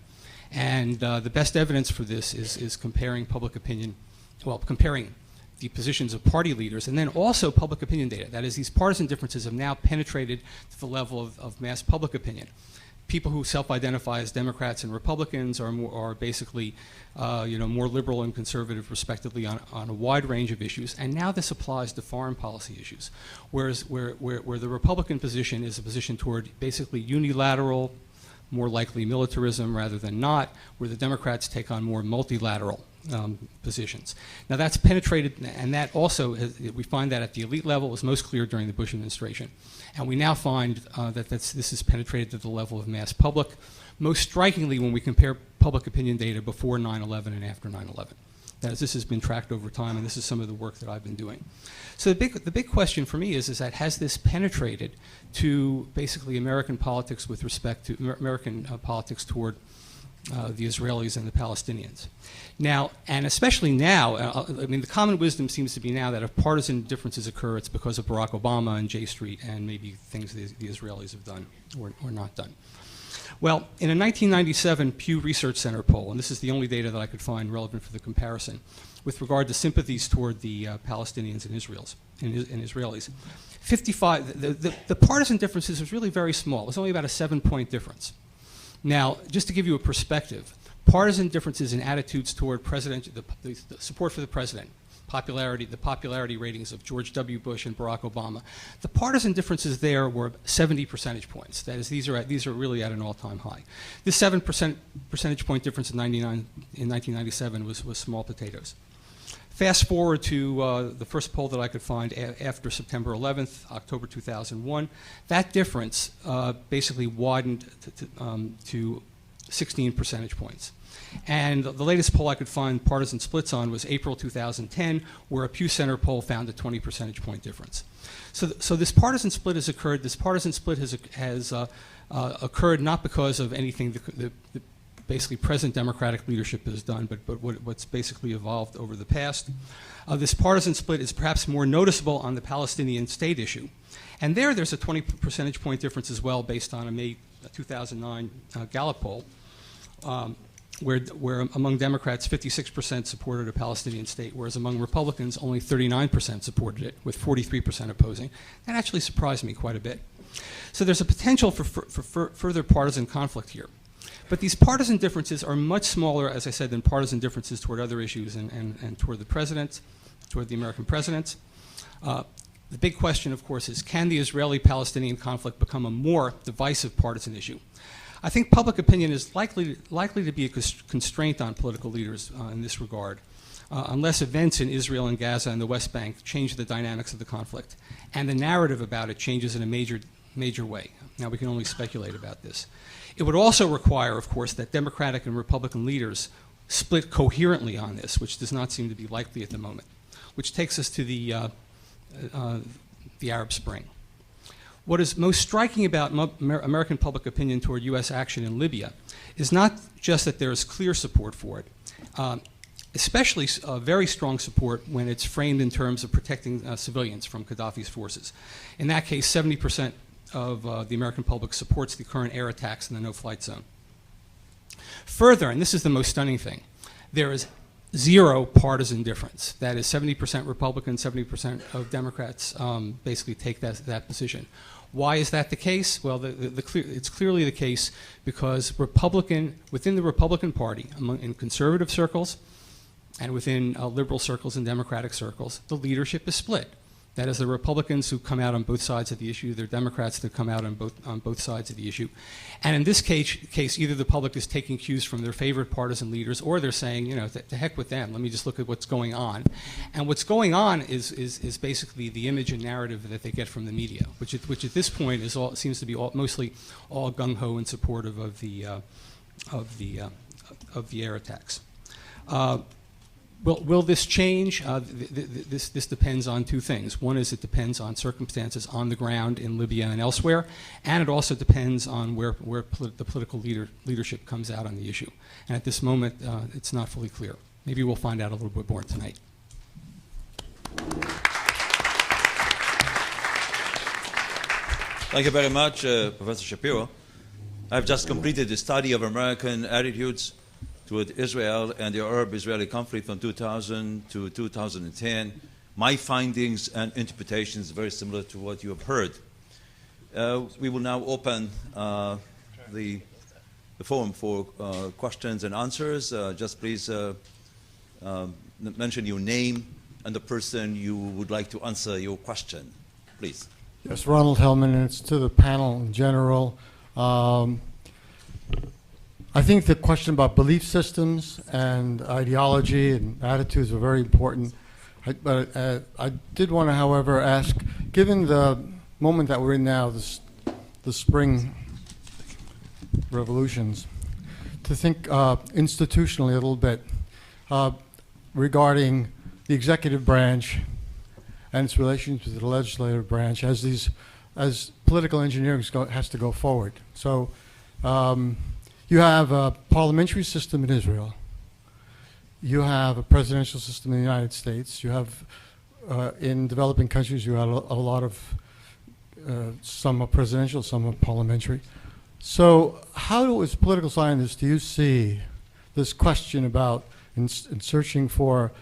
And the best evidence for this is comparing public opinion, well, comparing the positions of party leaders and then also public opinion data. That is, these partisan differences have now penetrated to the level of mass public opinion. People who self-identify as Democrats and Republicans are basically more liberal and conservative, respectively, on a wide range of issues. And now this applies to foreign policy issues, whereas where the Republican position is a position toward basically unilateral, more likely militarism rather than not, where the Democrats take on more multilateral positions. Now that's penetrated, and that also, we find that at the elite level, was most clear during the Bush administration. And we now find that this has penetrated to the level of mass public, most strikingly when we compare public opinion data before 9/11 and after 9/11. That is, this has been tracked over time, and this is some of the work that I've been doing. So the big question for me is that has this penetrated to basically American politics with respect to American politics toward the Israelis and the Palestinians? Now, and especially now, I mean, the common wisdom seems to be now that if partisan differences occur, it's because of Barack Obama and J Street and maybe things the Israelis have done or not done. Well, in a 1997 Pew Research Center poll, and this is the only data that I could find relevant for the comparison, with regard to sympathies toward the Palestinians and Israelis, 55, the partisan differences was really very small. It was only about a 7-point difference. Now, just to give you a perspective, partisan differences in attitudes toward the support for the president, the popularity ratings of George W. Bush and Barack Obama. The partisan differences there were 70 percentage points. That is, these are really at an all-time high. This 7 percentage point difference in 1997 was small potatoes. Fast forward to the first poll that I could find after September 11th, October 2001. That difference basically widened to 16 percentage points. And the latest poll I could find partisan splits on was April 2010, where a Pew Center poll found a 20 percentage point difference. So this partisan split has occurred. This partisan split has occurred not because of anything the basically present Democratic leadership has done, but what's basically evolved over the past. This partisan split is perhaps more noticeable on the Palestinian state issue. And there's a 20 percentage point difference as well based on a May 2009 Gallup poll, where among Democrats 56% supported a Palestinian state, whereas among Republicans only 39% supported it, with 43% opposing. That actually surprised me quite a bit. So there's a potential for further partisan conflict here. But these partisan differences are much smaller, as I said, than partisan differences toward other issues and toward the president, toward the American president. The big question, of course, is can the Israeli-Palestinian conflict become a more divisive partisan issue? I think public opinion is likely to be a constraint on political leaders in this regard, unless events in Israel and Gaza and the West Bank change the dynamics of the conflict, and the narrative about it changes in a major way. Now, we can only speculate about this. It would also require, of course, that Democratic and Republican leaders split coherently on this, which does not seem to be likely at the moment, which takes us to the Arab Spring. What is most striking about American public opinion toward U.S. action in Libya is not just that there is clear support for it, especially very strong support when it's framed in terms of protecting civilians from Gaddafi's forces. In that case, 70% of the American public supports the current air attacks in the no-flight zone. Further, and this is the most stunning thing, there is zero partisan difference. That is 70% Republicans, 70% of Democrats basically take that position. Why is that the case? Well, it's clearly the case because within the Republican Party, in conservative circles and within liberal circles and Democratic circles, the leadership is split. That is, the Republicans who come out on both sides of the issue, they're Democrats that come out on both sides of the issue. And in this case, either the public is taking cues from their favorite partisan leaders, or they're saying, you know, to heck with them, let me just look at what's going on. And what's going on is basically the image and narrative that they get from the media, which at this point seems to be mostly all gung-ho in support of the air attacks. Will this change? This depends on two things. One is it depends on circumstances on the ground in Libya and elsewhere, and it also depends on where the political leadership comes out on the issue. And at this moment, it's not fully clear. Maybe we'll find out a little bit more tonight. Thank you very much, Professor Shapiro. I've just completed the study of American attitudes toward Israel and the Arab-Israeli conflict from 2000 to 2010. My findings and interpretations are very similar to what you have heard. We will now open the forum for questions and answers. Just please mention your name and the person you would like to answer your question. Please. Yes, Ronald Hellman, and it's to the panel in general. I think the question about belief systems and ideology and attitudes are very important. But I did want to, however, ask, given the moment that we're in now, the spring revolutions, to think institutionally a little bit regarding the executive branch and its relations with the legislative branch as political engineering has to go forward. So. You have a parliamentary system in Israel. You have a presidential system in the United States. You have, in developing countries, you have a lot of, some are presidential, some are parliamentary. So how, as political scientists, do you see this question about, in searching for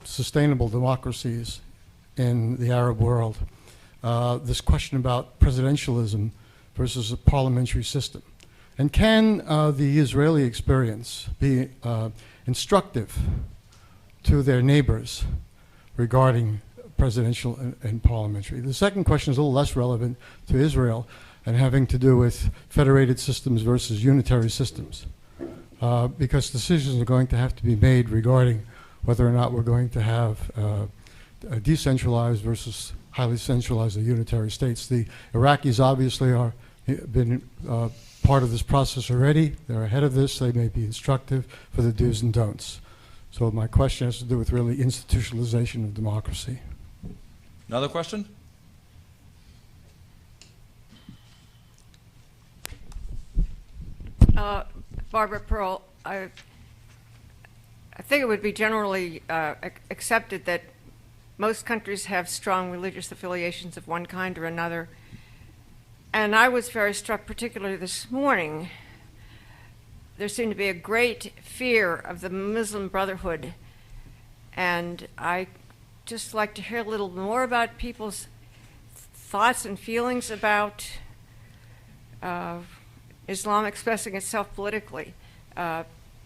sustainable democracies in the Arab world, this question about presidentialism versus a parliamentary system? And can the Israeli experience be instructive to their neighbors regarding presidential and parliamentary. The second question is a little less relevant to Israel and having to do with federated systems versus unitary systems, because decisions are going to have to be made regarding whether or not we're going to have a decentralized versus highly centralized or unitary states. The Iraqis obviously are been part of this process already. They're ahead of this. They may be instructive for the do's and don'ts. So my question has to do with really institutionalization of democracy. Another question? Barbara Pearl, I think it would be generally accepted that most countries have strong religious affiliations of one kind or another. And I was very struck, particularly this morning, there seemed to be a great fear of the Muslim Brotherhood. And I just like to hear a little more about people's thoughts and feelings about Islam expressing itself politically.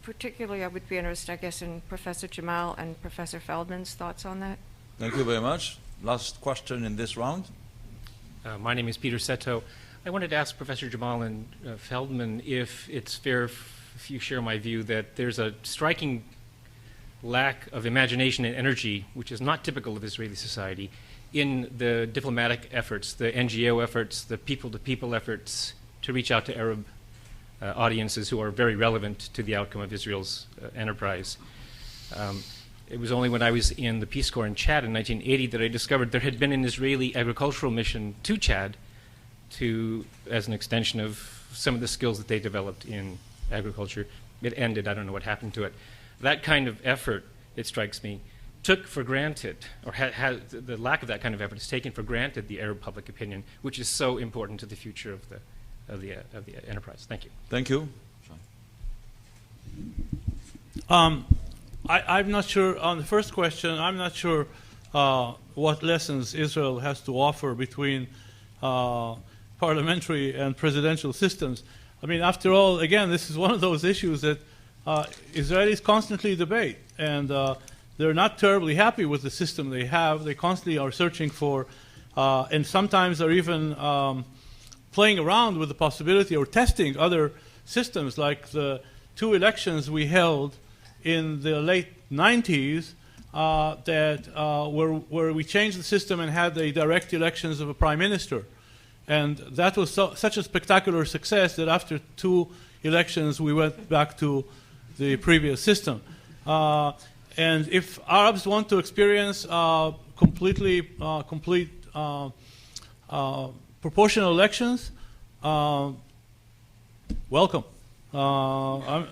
Particularly, I would be interested, I guess, in Professor Jamal and Professor Feldman's thoughts on that. Thank you very much. Last question in this round. My name is Peter Seto. I wanted to ask Professor Jamal and Feldman if it's fair if you share my view that there's a striking lack of imagination and energy, which is not typical of Israeli society, in the diplomatic efforts, the NGO efforts, the people-to-people efforts to reach out to Arab audiences who are very relevant to the outcome of Israel's enterprise. It was only when I was in the Peace Corps in Chad in 1980 that I discovered there had been an Israeli agricultural mission to Chad as an extension of some of the skills that they developed in agriculture. It ended. I don't know what happened to it. That kind of effort, it strikes me, took for granted, or the lack of that kind of effort is taken for granted the Arab public opinion, which is so important to the future of the enterprise. Thank you. Thank you. I'm not sure, on the first question, I'm not sure what lessons Israel has to offer between parliamentary and presidential systems. I mean, after all, again, this is one of those issues that Israelis constantly debate, and they're not terribly happy with the system they have. They constantly are searching for, and sometimes are even playing around with the possibility or testing other systems, like the 2 elections we held in the late 90s where we changed the system and had the direct elections of a prime minister. And that was such a spectacular success that after 2 elections we went back to the previous system. And if Arabs want to experience complete proportional elections, welcome. I'm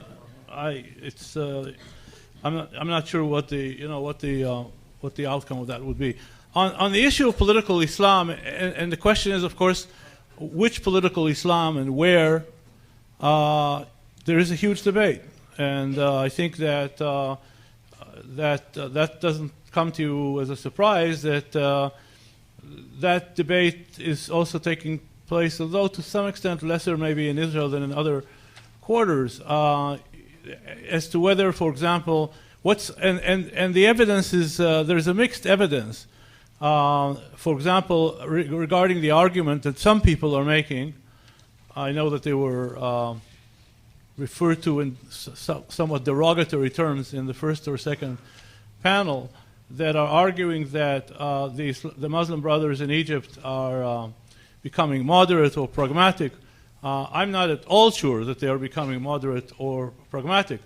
not sure what the outcome of that would be. On the issue of political Islam, and the question is, of course, which political Islam and where, there is a huge debate, and I think that that doesn't come to you as a surprise. That debate is also taking place, although to some extent lesser maybe in Israel than in other quarters, as to whether, for example, and the evidence is, there's a mixed evidence. For example, regarding the argument that some people are making, I know that they were referred to in somewhat derogatory terms in the first or second panel, that are arguing that the Muslim brothers in Egypt are becoming moderate or pragmatic. I'm not at all sure that they are becoming moderate or pragmatic,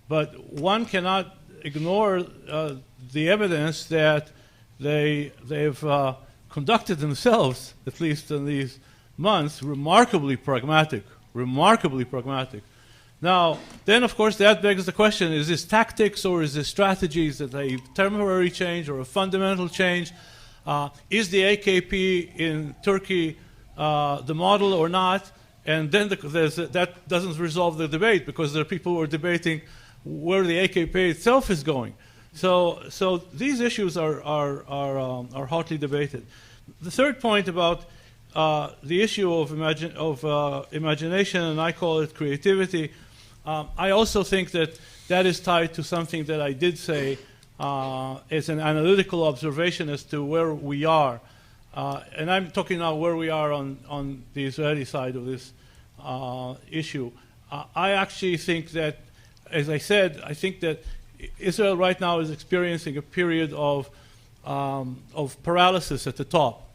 but one cannot ignore the evidence that they've conducted themselves, at least in these months, remarkably pragmatic. Now, then, of course, that begs the question, is this tactics or is this strategies, that a temporary change or a fundamental change? Is the AKP in Turkey the model or not? And then that doesn't resolve the debate, because there are people who are debating where the AKP itself is going. So these issues are hotly debated. The third point about the issue of imagination, and I call it creativity, I also think that is tied to something that I did say It's an analytical observation as to where we are. And I'm talking now where we are on the Israeli side of this issue. I actually think that, as I said, I think that Israel right now is experiencing a period of paralysis at the top.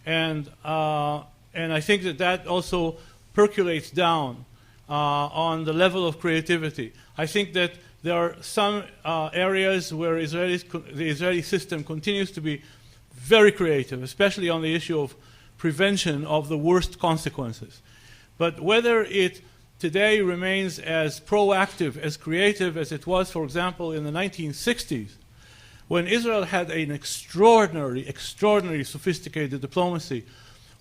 And I think that also percolates down on the level of creativity. I think that there are some areas where the Israeli system continues to be very creative, especially on the issue of prevention of the worst consequences. But whether it today remains as proactive, as creative as it was, for example, in the 1960s, when Israel had an extraordinarily sophisticated diplomacy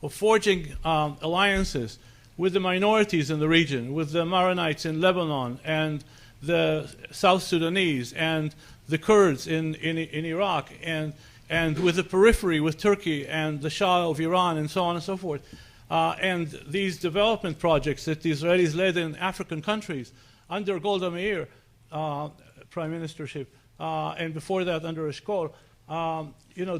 of forging alliances with the minorities in the region, with the Maronites in Lebanon and the South Sudanese and the Kurds in Iraq and with the periphery with Turkey and the Shah of Iran and so on and so forth. And these development projects that the Israelis led in African countries under Golda Meir prime ministership and before that under Eshkol,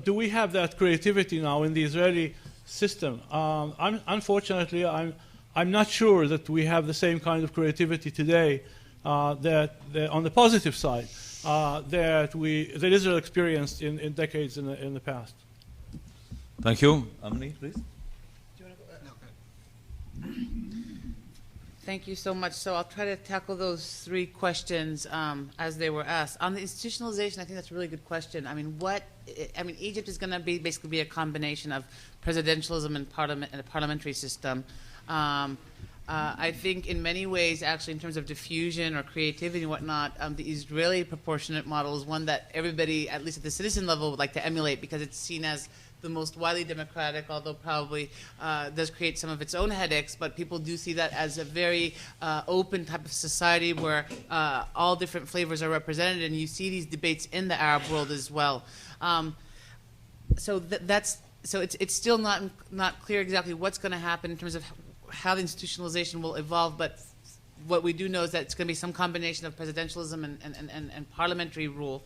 do we have that creativity now in the Israeli system? Unfortunately, I'm not sure that we have the same kind of creativity today that on the positive side that Israel experienced in decades in the past. Thank you. Amni, please. Thank you so much. So I'll try to tackle those three questions as they were asked. On the institutionalization, I think that's a really good question. I mean, Egypt is going to basically be a combination of presidentialism and a parliamentary system. I think in many ways, actually, in terms of diffusion or creativity and whatnot, the Israeli proportionate model is one that everybody, at least at the citizen level, would like to emulate because it's seen as the most widely democratic, although probably does create some of its own headaches, but people do see that as a very open type of society where all different flavors are represented, and you see these debates in the Arab world as well. So it's still not clear exactly what's going to happen in terms of how the institutionalization will evolve, but what we do know is that it's going to be some combination of presidentialism and parliamentary rule.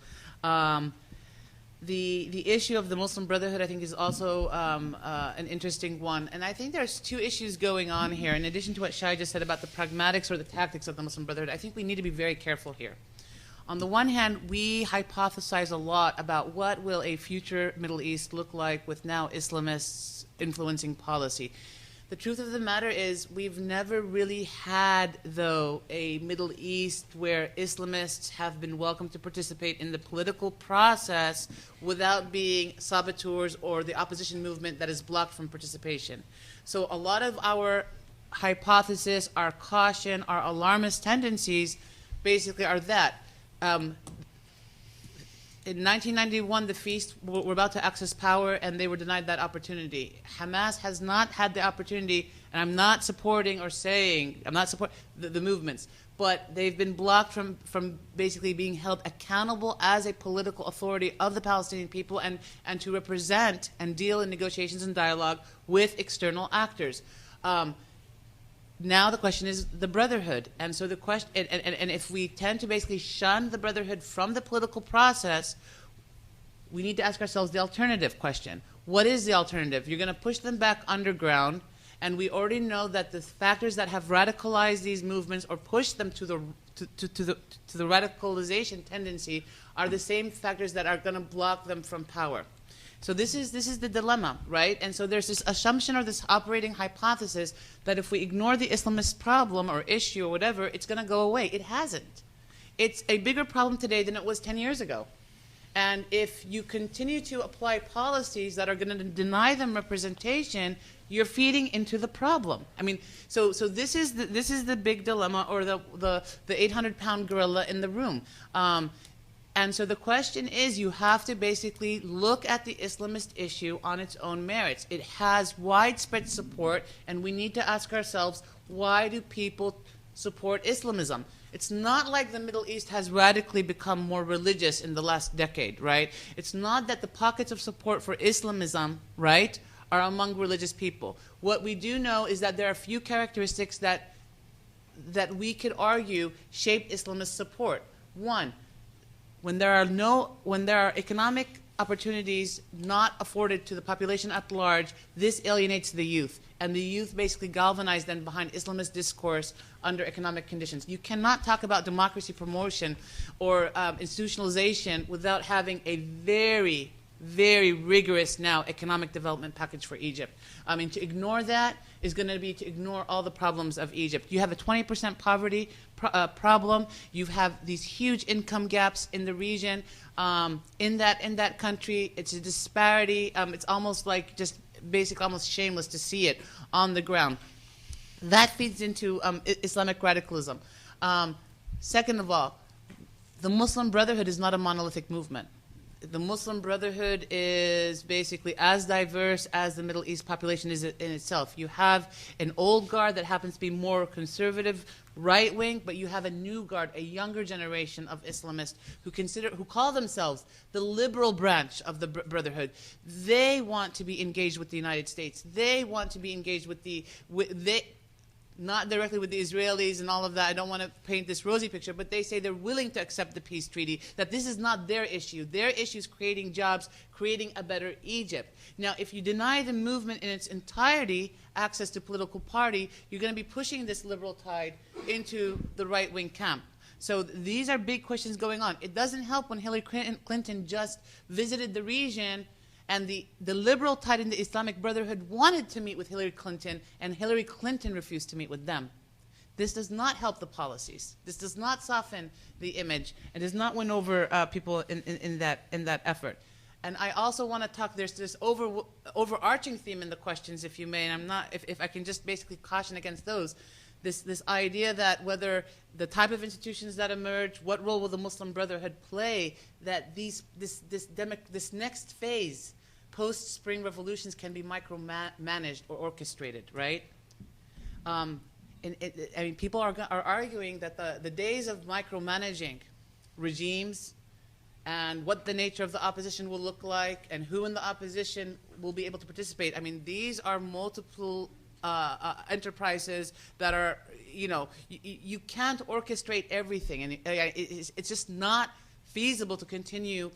The issue of the Muslim Brotherhood, I think, is also an interesting one. And I think there's two issues going on here. In addition to what Shai just said about the pragmatics or the tactics of the Muslim Brotherhood, I think we need to be very careful here. On the one hand, we hypothesize a lot about what will a future Middle East look like with now Islamists influencing policy. The truth of the matter is we've never really had, though, a Middle East where Islamists have been welcome to participate in the political process without being saboteurs or the opposition movement that is blocked from participation. So a lot of our hypothesis, our caution, our alarmist tendencies basically are that. In 1991, the feast were about to access power, and they were denied that opportunity. Hamas has not had the opportunity, and I'm not supporting or saying, I'm not supporting the movements, but they've been blocked from basically being held accountable as a political authority of the Palestinian people and to represent and deal in negotiations and dialogue with external actors. Now the question is the Brotherhood, and so the question, and if we tend to basically shun the Brotherhood from the political process, we need to ask ourselves the alternative question: what is the alternative? You're going to push them back underground, and we already know that the factors that have radicalized these movements or pushed them to the radicalization tendency are the same factors that are going to block them from power. So this is the dilemma, right? And so there's this assumption or this operating hypothesis that if we ignore the Islamist problem or issue or whatever, it's going to go away. It hasn't. It's a bigger problem today than it was 10 years ago. And if you continue to apply policies that are going to deny them representation, you're feeding into the problem. I mean, so this is the big dilemma, or the 800-pound gorilla in the room. And so the question is, you have to basically look at the Islamist issue on its own merits. It has widespread support, and we need to ask ourselves, why do people support Islamism? It's not like the Middle East has radically become more religious in the last decade, right? It's not that the pockets of support for Islamism, right, are among religious people. What we do know is that there are a few characteristics that we could argue shape Islamist support. One, when there are economic opportunities not afforded to the population at large, this alienates the youth. And the youth basically galvanize then behind Islamist discourse under economic conditions. You cannot talk about democracy promotion or institutionalization without having a very, very rigorous now economic development package for Egypt. I mean, to ignore that is going to be to ignore all the problems of Egypt. You have a 20% poverty problem. You have these huge income gaps in the region. In that country, it's a disparity. It's almost like just basically almost shameless to see it on the ground. That feeds into Islamic radicalism. Second of all, the Muslim Brotherhood is not a monolithic movement. The Muslim Brotherhood is basically as diverse as the Middle East population is in itself. You have an old guard that happens to be more conservative, right-wing, but you have a new guard, a younger generation of Islamists who call themselves the liberal branch of the Brotherhood. They want to be engaged with the United States. They want to be engaged with not directly with the Israelis and all of that. I don't want to paint this rosy picture, but they say they're willing to accept the peace treaty, that this is not their issue. Their issue is creating jobs, creating a better Egypt. Now, if you deny the movement in its entirety access to political party, you're going to be pushing this liberal tide into the right-wing camp. So these are big questions going on. It doesn't help when Hillary Clinton just visited the region and the liberal tide in the Islamic Brotherhood wanted to meet with Hillary Clinton, and Hillary Clinton refused to meet with them. This does not help the policies. This does not soften the image. It does not win over people in that effort. And I also want to talk, there's this overarching theme in the questions, if you may, and I'm not, if I can just basically caution against those. This idea that whether the type of institutions that emerge, what role will the Muslim Brotherhood play, that this next phase, post-Spring Revolutions, can be micromanaged or orchestrated, right? I mean, people are arguing that the days of micromanaging regimes and what the nature of the opposition will look like and who in the opposition will be able to participate. I mean, these are multiple enterprises that are, you can't orchestrate everything, and it's just not feasible to continue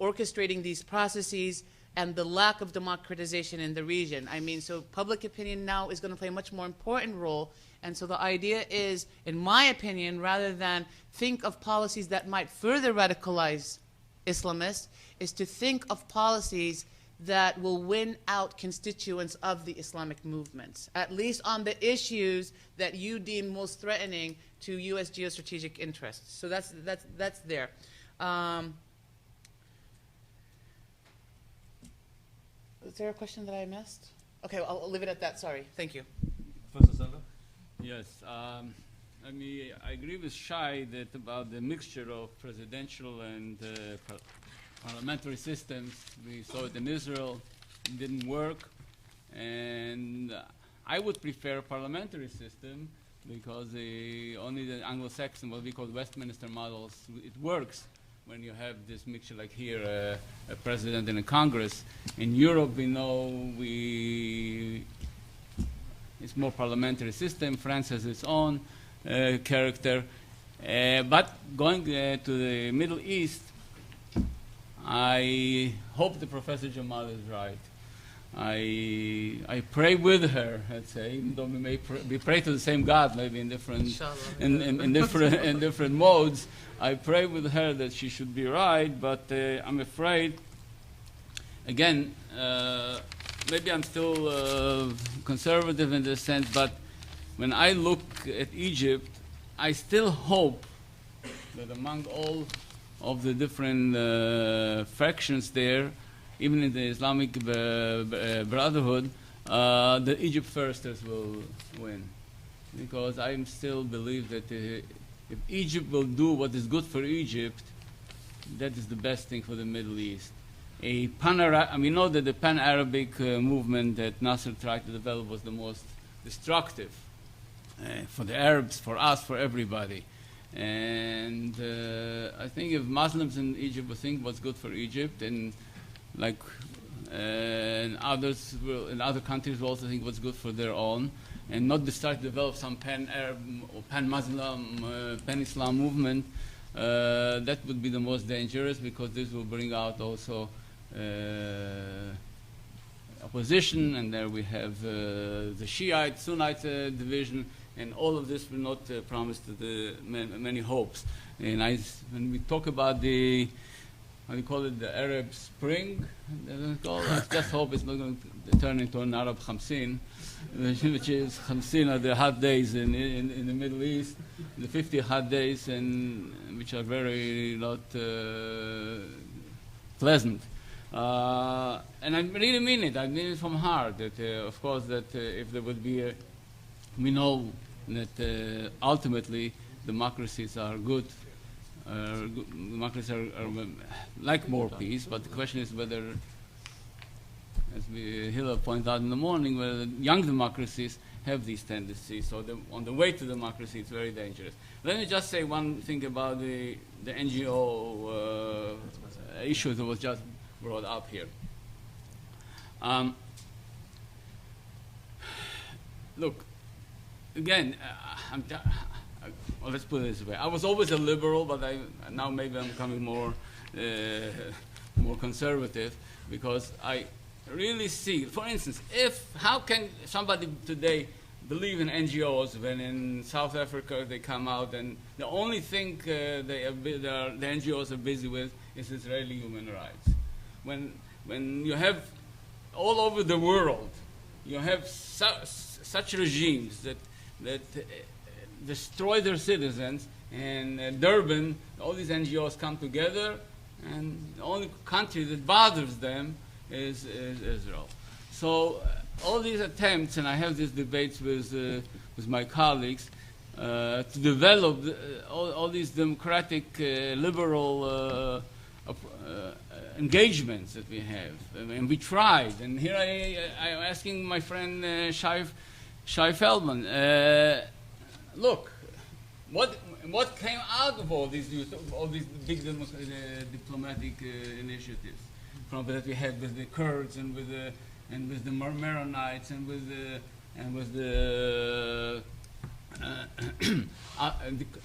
orchestrating these processes and the lack of democratization in the region. I mean, so public opinion now is going to play a much more important role, and so the idea is, in my opinion, rather than think of policies that might further radicalize Islamists, is to think of policies that will win out constituents of the Islamic movements, at least on the issues that you deem most threatening to U.S. geostrategic interests. So that's there. Is there a question that I missed? Okay, well, I'll leave it at that. Sorry. Thank you. Professor Sandler? Yes. I mean, I agree with Shai that about the mixture of presidential and parliamentary systems. We saw it in Israel. It didn't work. And I would prefer a parliamentary system because only the Anglo-Saxon, what we call Westminster models, it works when you have this mixture like here, a president and a Congress. In Europe, we know it's more parliamentary system. France has its own character. But going to the Middle East, I hope the Professor Jamal is right. I pray with her, let's say, even though we pray to the same God, maybe in different in different modes. I pray with her that she should be right, but I'm afraid, again, maybe I'm still conservative in this sense, but when I look at Egypt, I still hope that among all of the different factions there, even in the Islamic Brotherhood, the Egypt firsters will win. Because I still believe that if Egypt will do what is good for Egypt, that is the best thing for the Middle East. We know that the pan-Arabic movement that Nasser tried to develop was the most destructive for the Arabs, for us, for everybody. And I think if Muslims in Egypt will think what's good for Egypt, and like and others will, in other countries will also think what's good for their own, and not start to develop some pan-Arab or pan-Muslim, pan-Islam movement, That would be the most dangerous, because this will bring out also opposition, and there we have the Shiite, Sunnite division, and all of this will not promise many hopes. And when we talk about the, how do you call it, the Arab Spring, let's just hope it's not going to turn into an Arab Khamsin, which is Khamsin are the hot days in the Middle East, the 50 hot days, and which are very not pleasant. And I really mean it. I mean it from heart. That of course, that if there would be we know that ultimately democracies are good. Democracies are like more peace, but the question is whether, as Hillel pointed out in the morning, whether young democracies have these tendencies. So on the way to democracy, it's very dangerous. Let me just say one thing about the NGO issue that was just brought up here. Look, again, well, let's put it this way. I was always a liberal, but now maybe I'm becoming more conservative, because I really see, for instance, how can somebody today believe in NGOs when in South Africa they come out and the only thing the NGOs are busy with is Israeli human rights? When you have all over the world, you have such regimes that destroy their citizens, and Durban, all these NGOs come together, and the only country that bothers them is Israel. So all these attempts, and I have these debates with my colleagues, to develop all these democratic, liberal engagements that we have, and we tried. And here I'm asking my friend Shai Feldman, look, what came out of all these big diplomatic initiatives that we had with the Kurds and with the Maronites and with the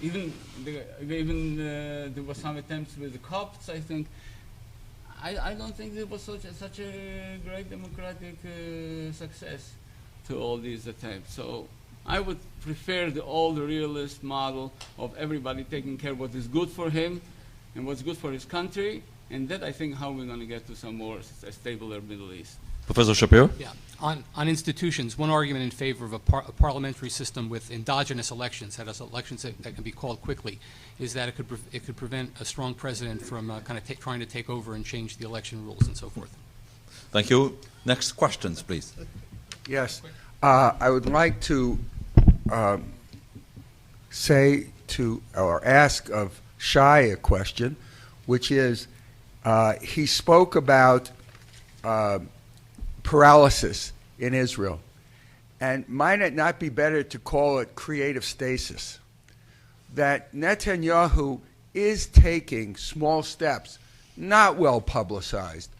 even there were some attempts with the Copts, I think. I don't think there was such a great democratic success to all these attempts. So I would prefer the old realist model of everybody taking care of what is good for him and what's good for his country, and that, I think, how we're going to get to some more stabler Middle East. Professor Shapiro? Yeah. On institutions, one argument in favor of a parliamentary system with endogenous elections, that is, elections that can be called quickly, is that it could prevent a strong president from trying to take over and change the election rules and so forth. Thank you. Next questions, please. Yes. I would like to say to, or ask of Shai a question, which is, he spoke about paralysis in Israel. And might it not be better to call it creative stasis? That Netanyahu is taking small steps, not well publicized,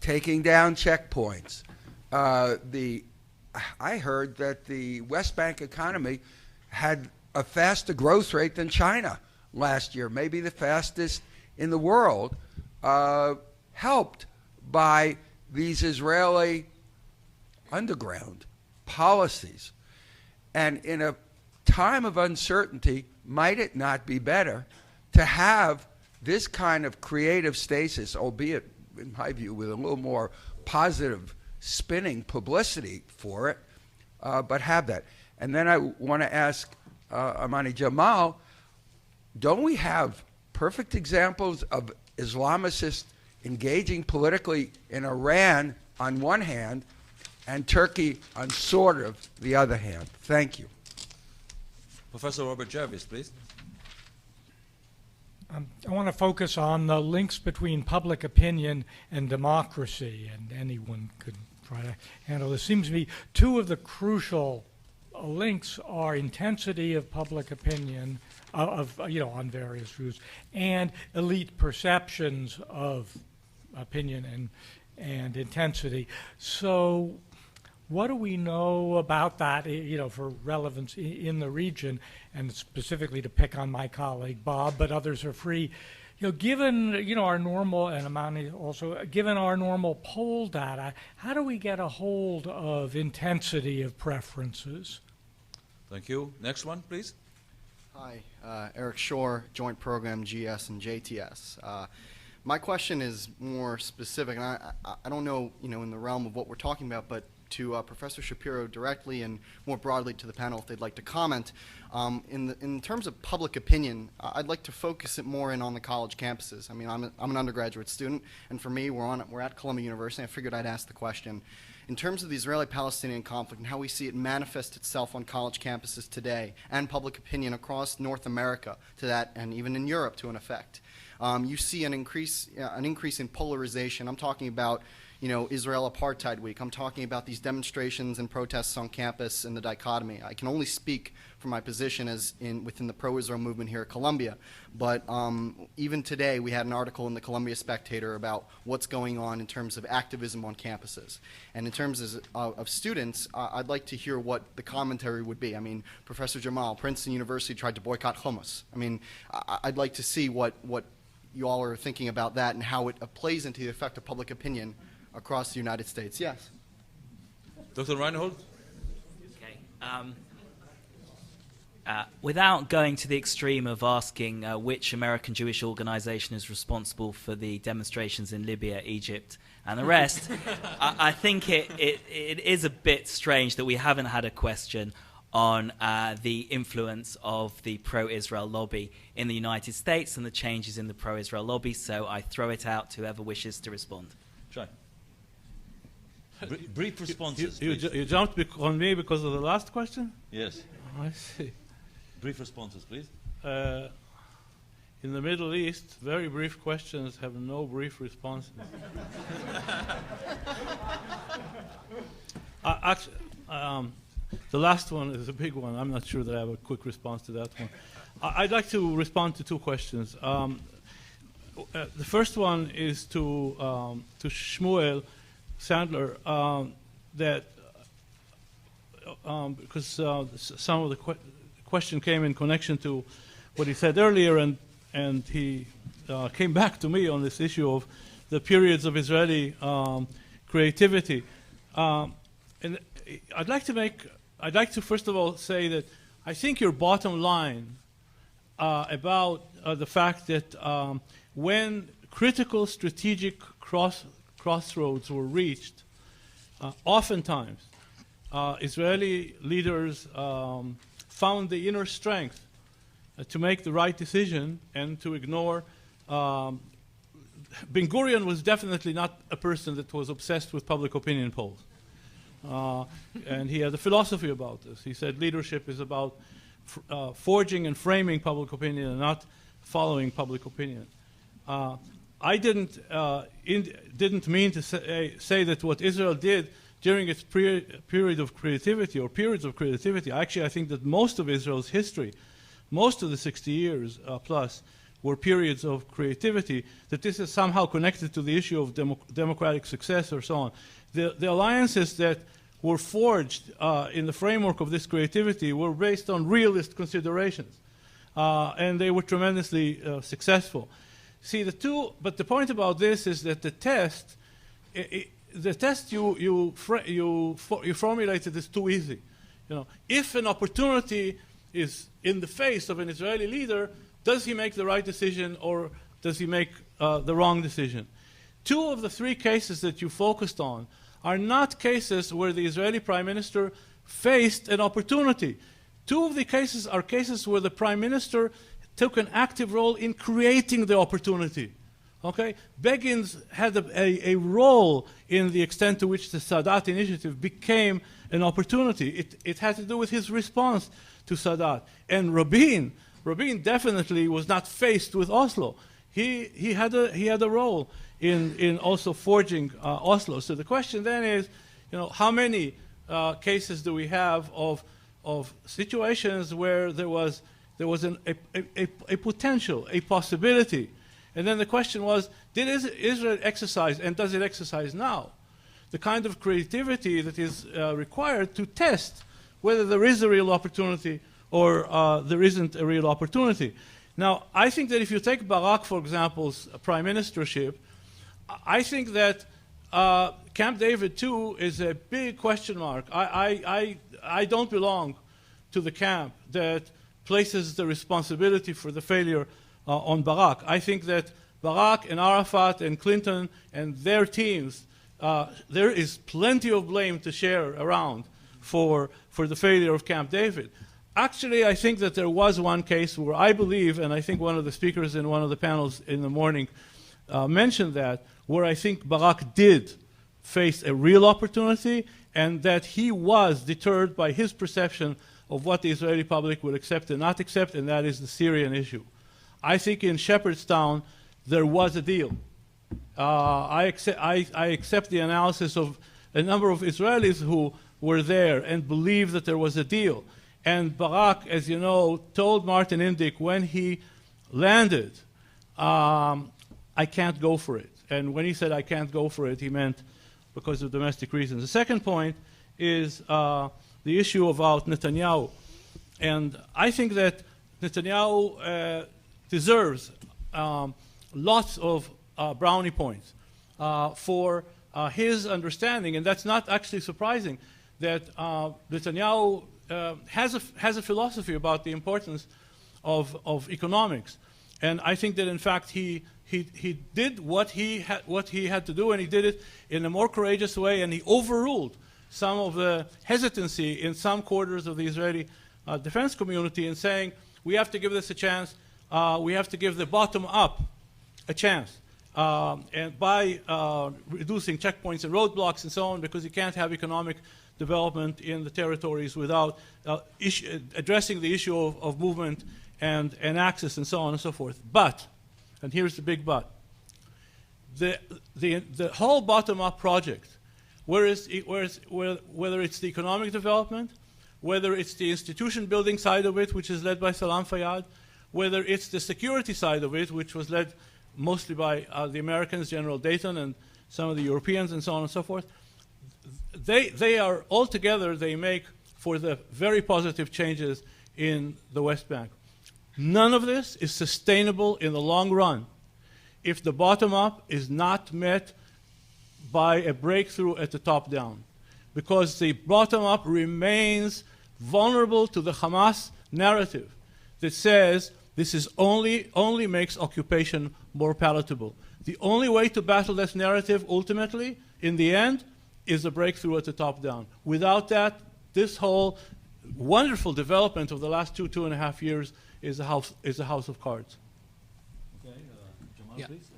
taking down checkpoints. I heard that the West Bank economy had a faster growth rate than China last year, maybe the fastest in the world, helped by these Israeli underground policies. And in a time of uncertainty, might it not be better to have this kind of creative stasis, albeit, in my view, with a little more positive spinning publicity for it, but have that? And then I want to ask Amani Jamal, don't we have perfect examples of Islamicists engaging politically in Iran on one hand and Turkey on sort of the other hand? Thank you. Professor Robert Jarvis, please. I want to focus on the links between public opinion and democracy, and anyone could try to handle this. Seems to me two of the crucial links are intensity of public opinion on various views, and elite perceptions of opinion and intensity. So What do we know about that, for relevance in the region, and specifically to pick on my colleague Bob, but others are free. Given our normal, and Amani also, given our normal poll data, how do we get a hold of intensity of preferences? Thank you. Next one, please. Hi, Eric Shore, Joint Program GS and JTS. My question is more specific, and I don't know, in the realm of what we're talking about, but to Professor Shapiro directly and more broadly to the panel if they'd like to comment. In terms of public opinion, I'd like to focus it more in on the college campuses. I mean, I'm an undergraduate student, and for me, we're at Columbia University. I figured I'd ask the question. In terms of the Israeli-Palestinian conflict and how we see it manifest itself on college campuses today and public opinion across North America to that, and even in Europe to an effect, you see an increase in polarization. I'm talking about Israel Apartheid Week. I'm talking about these demonstrations and protests on campus and the dichotomy. I can only speak from my position within the pro-Israel movement here at Columbia. But even today, we had an article in the Columbia Spectator about what's going on in terms of activism on campuses. And in terms of students, I'd like to hear what the commentary would be. I mean, Professor Jamal, Princeton University tried to boycott hummus. I mean, I'd like to see what you all are thinking about that and how it plays into the effect of public opinion across the United States. Yes. Dr. Reinhold? Okay. Without going to the extreme of asking which American Jewish organization is responsible for the demonstrations in Libya, Egypt, and the rest, I think it is a bit strange that we haven't had a question on the influence of the pro-Israel lobby in the United States and the changes in the pro-Israel lobby, so I throw it out to whoever wishes to respond. Try. Brief responses. You jumped on me because of the last question? Yes. I see. Brief responses, please. In the Middle East, very brief questions have no brief responses. Actually, the last one is a big one. I'm not sure that I have a quick response to that one. I'd like to respond to two questions. The first one is to Shmuel Sandler, that because some of the question came in connection to what he said earlier, and he came back to me on this issue of the periods of Israeli creativity. And I'd like to first of all say that I think your bottom line about the fact that when critical strategic crossroads were reached, oftentimes Israeli leaders found the inner strength to make the right decision and to ignore. Ben-Gurion was definitely not a person that was obsessed with public opinion polls. And he had a philosophy about this. He said leadership is about forging and framing public opinion and not following public opinion. I didn't mean to say that what Israel did during its period of creativity or periods of creativity. Actually, I think that most of Israel's history, most of the 60 years plus, were periods of creativity, that this is somehow connected to the issue of democratic success or so on. The alliances that were forged in the framework of this creativity were based on realist considerations, and they were tremendously successful. See, but the point about this is that the test you formulated is too easy. If an opportunity is in the face of an Israeli leader, does he make the right decision or does he make the wrong decision? Two of the three cases that you focused on are not cases where the Israeli prime minister faced an opportunity. Two of the cases are cases where the prime minister took an active role in creating the opportunity. Okay? Begin's had a role in the extent to which the Sadat initiative became an opportunity. It had to do with his response to Sadat. And Rabin definitely was not faced with Oslo. He had a role in also forging Oslo. So the question then is, how many cases do we have of situations where there was a potential, a possibility, and then the question was, did Israel exercise, and does it exercise now, the kind of creativity that is required to test whether there is a real opportunity or there isn't a real opportunity. Now, I think that if you take Barak, for example's prime ministership, I think that Camp David, too, is a big question mark. I don't belong to the camp that places the responsibility for the failure on Barak. I think that Barak and Arafat and Clinton and their teams, there is plenty of blame to share around for the failure of Camp David. Actually, I think that there was one case where I believe, and I think one of the speakers in one of the panels in the morning mentioned that, where I think Barak did face a real opportunity and that he was deterred by his perception of what the Israeli public would accept and not accept, and that is the Syrian issue. I think in Shepherdstown there was a deal. I accept the analysis of a number of Israelis who were there and believed that there was a deal. And Barak, as you know, told Martin Indyk when he landed, I can't go for it. And when he said I can't go for it, he meant because of domestic reasons. The second point is the issue about Netanyahu. And I think that Netanyahu deserves lots of brownie points for his understanding, and that's not actually surprising, that Netanyahu has a philosophy about the importance of economics. And I think that, in fact, he did what he had to do, and he did it in a more courageous way, and he overruled some of the hesitancy in some quarters of the Israeli defense community in saying, we have to give this a chance, we have to give the bottom up a chance. And by reducing checkpoints and roadblocks and so on, because you can't have economic development in the territories without addressing the issue of movement and access and so on and so forth. But, and here's the big but, the whole bottom-up project, whether it's the economic development, whether it's the institution building side of it, which is led by Salam Fayyad, whether it's the security side of it, which was led mostly by the Americans, General Dayton, and some of the Europeans, and so on and so forth, they are all together, they make for the very positive changes in the West Bank. None of this is sustainable in the long run if the bottom-up is not met by a breakthrough at the top down, because the bottom-up remains vulnerable to the Hamas narrative that says this is only makes occupation more palatable. The only way to battle this narrative ultimately, in the end, is a breakthrough at the top down. Without that, this whole wonderful development of the last 2.5 years is a house of cards. Okay, Jamal, Yeah. please.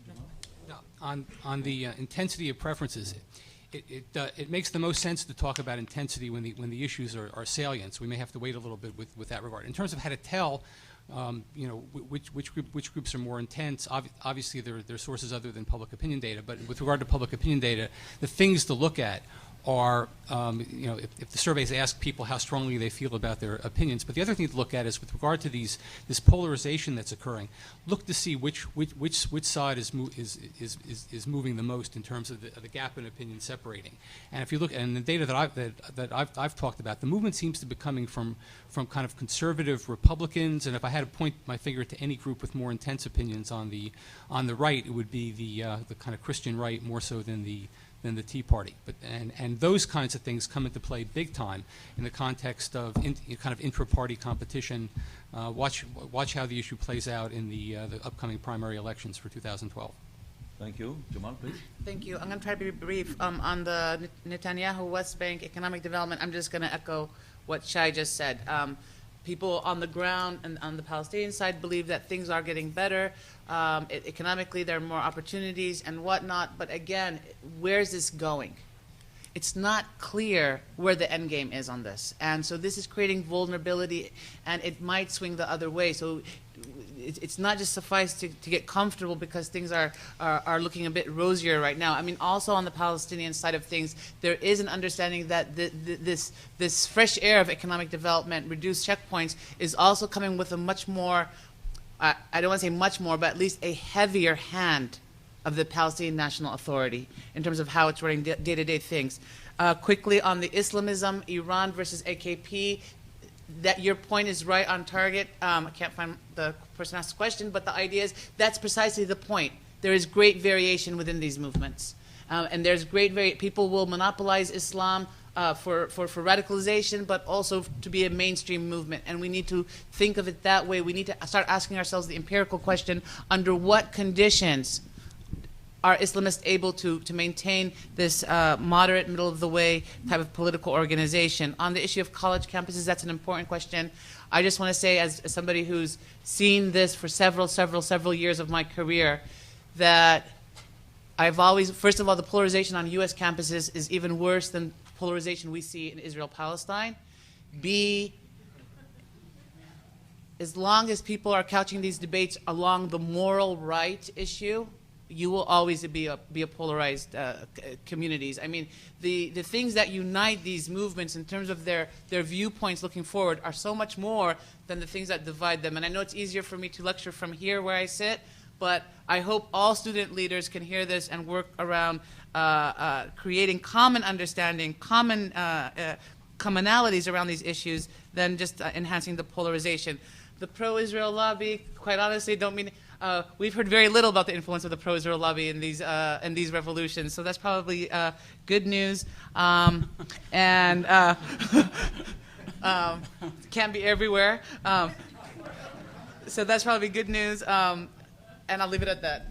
Jamal? On the intensity of preferences, it makes the most sense to talk about intensity when the issues are salient. So we may have to wait a little bit with that regard. In terms of how to tell, which groups are more intense, obviously there are sources other than public opinion data. But with regard to public opinion data, the things to look at are, if the surveys ask people how strongly they feel about their opinions. But the other thing to look at is with regard to this polarization that's occurring, look to see which side is moving the most in terms of the gap in opinion separating. And if you look, and the data that I've talked about, the movement seems to be coming from kind of conservative Republicans. And if I had to point my finger to any group with more intense opinions on the right, it would be the kind of Christian right more so than the Tea Party. And those kinds of things come into play big time in the context of kind of intra-party competition. Watch how the issue plays out in the upcoming primary elections for 2012. Thank you. Jamal, please. Thank you. I'm going to try to be brief. On the Netanyahu West Bank economic development, I'm just going to echo what Shai just said. People on the ground and on the Palestinian side believe that things are getting better. Economically, there are more opportunities and whatnot. But again, where's this going? It's not clear where the end game is on this. And so this is creating vulnerability, and it might swing the other way. So it's not just suffice to get comfortable because things are looking a bit rosier right now. I mean, also on the Palestinian side of things, there is an understanding that this fresh air of economic development, reduced checkpoints, is also coming with a much more, I don't want to say much more, but at least a heavier hand of the Palestinian National Authority in terms of how it's running day-to-day things. Quickly on the Islamism, Iran versus AKP, that your point is right on target. I can't find the person who asked the question, but the idea is that's precisely the point. There is great variation within these movements. And there's people will monopolize Islam for radicalization, but also to be a mainstream movement. And we need to think of it that way. We need to start asking ourselves the empirical question, under what conditions are Islamists able to maintain this moderate, middle-of-the-way type of political organization? On the issue of college campuses, that's an important question. I just want to say, as somebody who's seen this for several years of my career, that I've always, first of all, the polarization on U.S. campuses is even worse than polarization we see in Israel-Palestine. B, as long as people are couching these debates along the moral right issue, you will always be a polarized communities. I mean, the things that unite these movements in terms of their viewpoints looking forward are so much more than the things that divide them. And I know it's easier for me to lecture from here where I sit, but I hope all student leaders can hear this and work around creating common understanding, commonalities around these issues, than just enhancing the polarization. The pro-Israel lobby, quite honestly, don't mean. We've heard very little about the influence of the pro-Israel lobby in these revolutions, so that's probably good news. Can't be everywhere. So that's probably good news. And I'll leave it at that.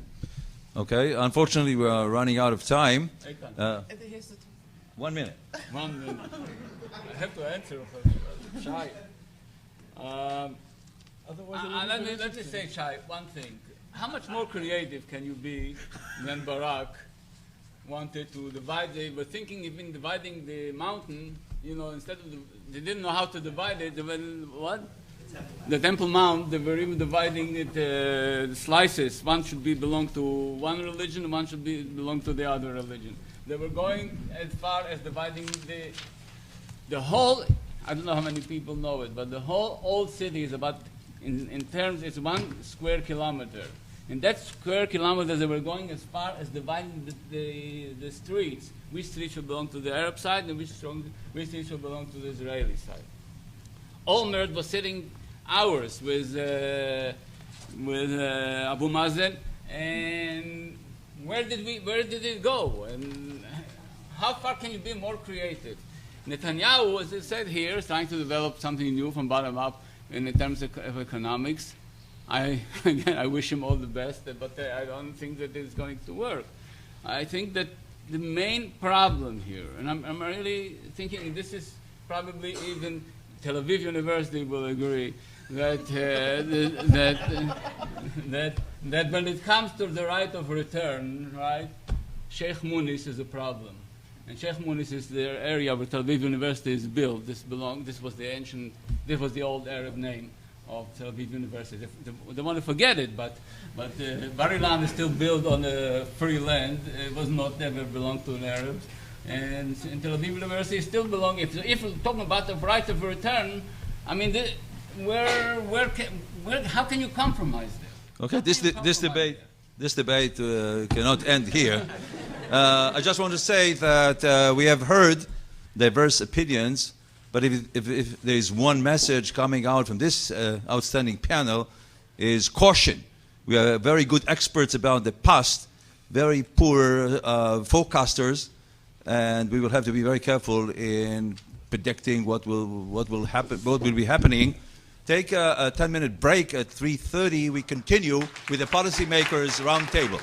Okay. Unfortunately, we are running out of time. 1 minute. 1 minute. I have to answer. Shai. Let me say, Shai, one thing. How much more creative can you be than Barak wanted to divide? They were thinking even dividing the mountain, instead of they didn't know how to divide it. They were, what? The Temple Mount, they were even dividing it slices. One should belong to one religion, one should belong to the other religion. They were going as far as dividing the whole, I don't know how many people know it, but the whole old city is about, in terms, it's 1 square kilometer. In that square kilometer, they were going as far as dividing the streets. Which street should belong to the Arab side and which street should belong to the Israeli side. Olmert was sitting hours with Abu Mazen, and where did it go? And how far can you be more creative? Netanyahu, as I said here, is trying to develop something new from bottom up in terms of economics. I wish him all the best, but I don't think that it's going to work. I think that the main problem here, and I'm really thinking this is probably even Tel Aviv University will agree that that when it comes to the right of return, right, Sheikh Munis is a problem, and Sheikh Munis is the area where Tel Aviv University is built. This was the old Arab name of Tel Aviv University. They want to forget it, but Bar Ilan is still built on a free land. It was not ever belonged to an Arab. And Tel Aviv University still belong. If we're talking about the right of return, I mean, how can you compromise this? Okay, this debate cannot end here. I just want to say that we have heard diverse opinions, but if there is one message coming out from this outstanding panel, is caution. We are very good experts about the past, very poor forecasters. And we will have to be very careful in predicting what will happen, what will be happening. Take a 10-minute break at 3:30. We continue with the policymakers roundtable.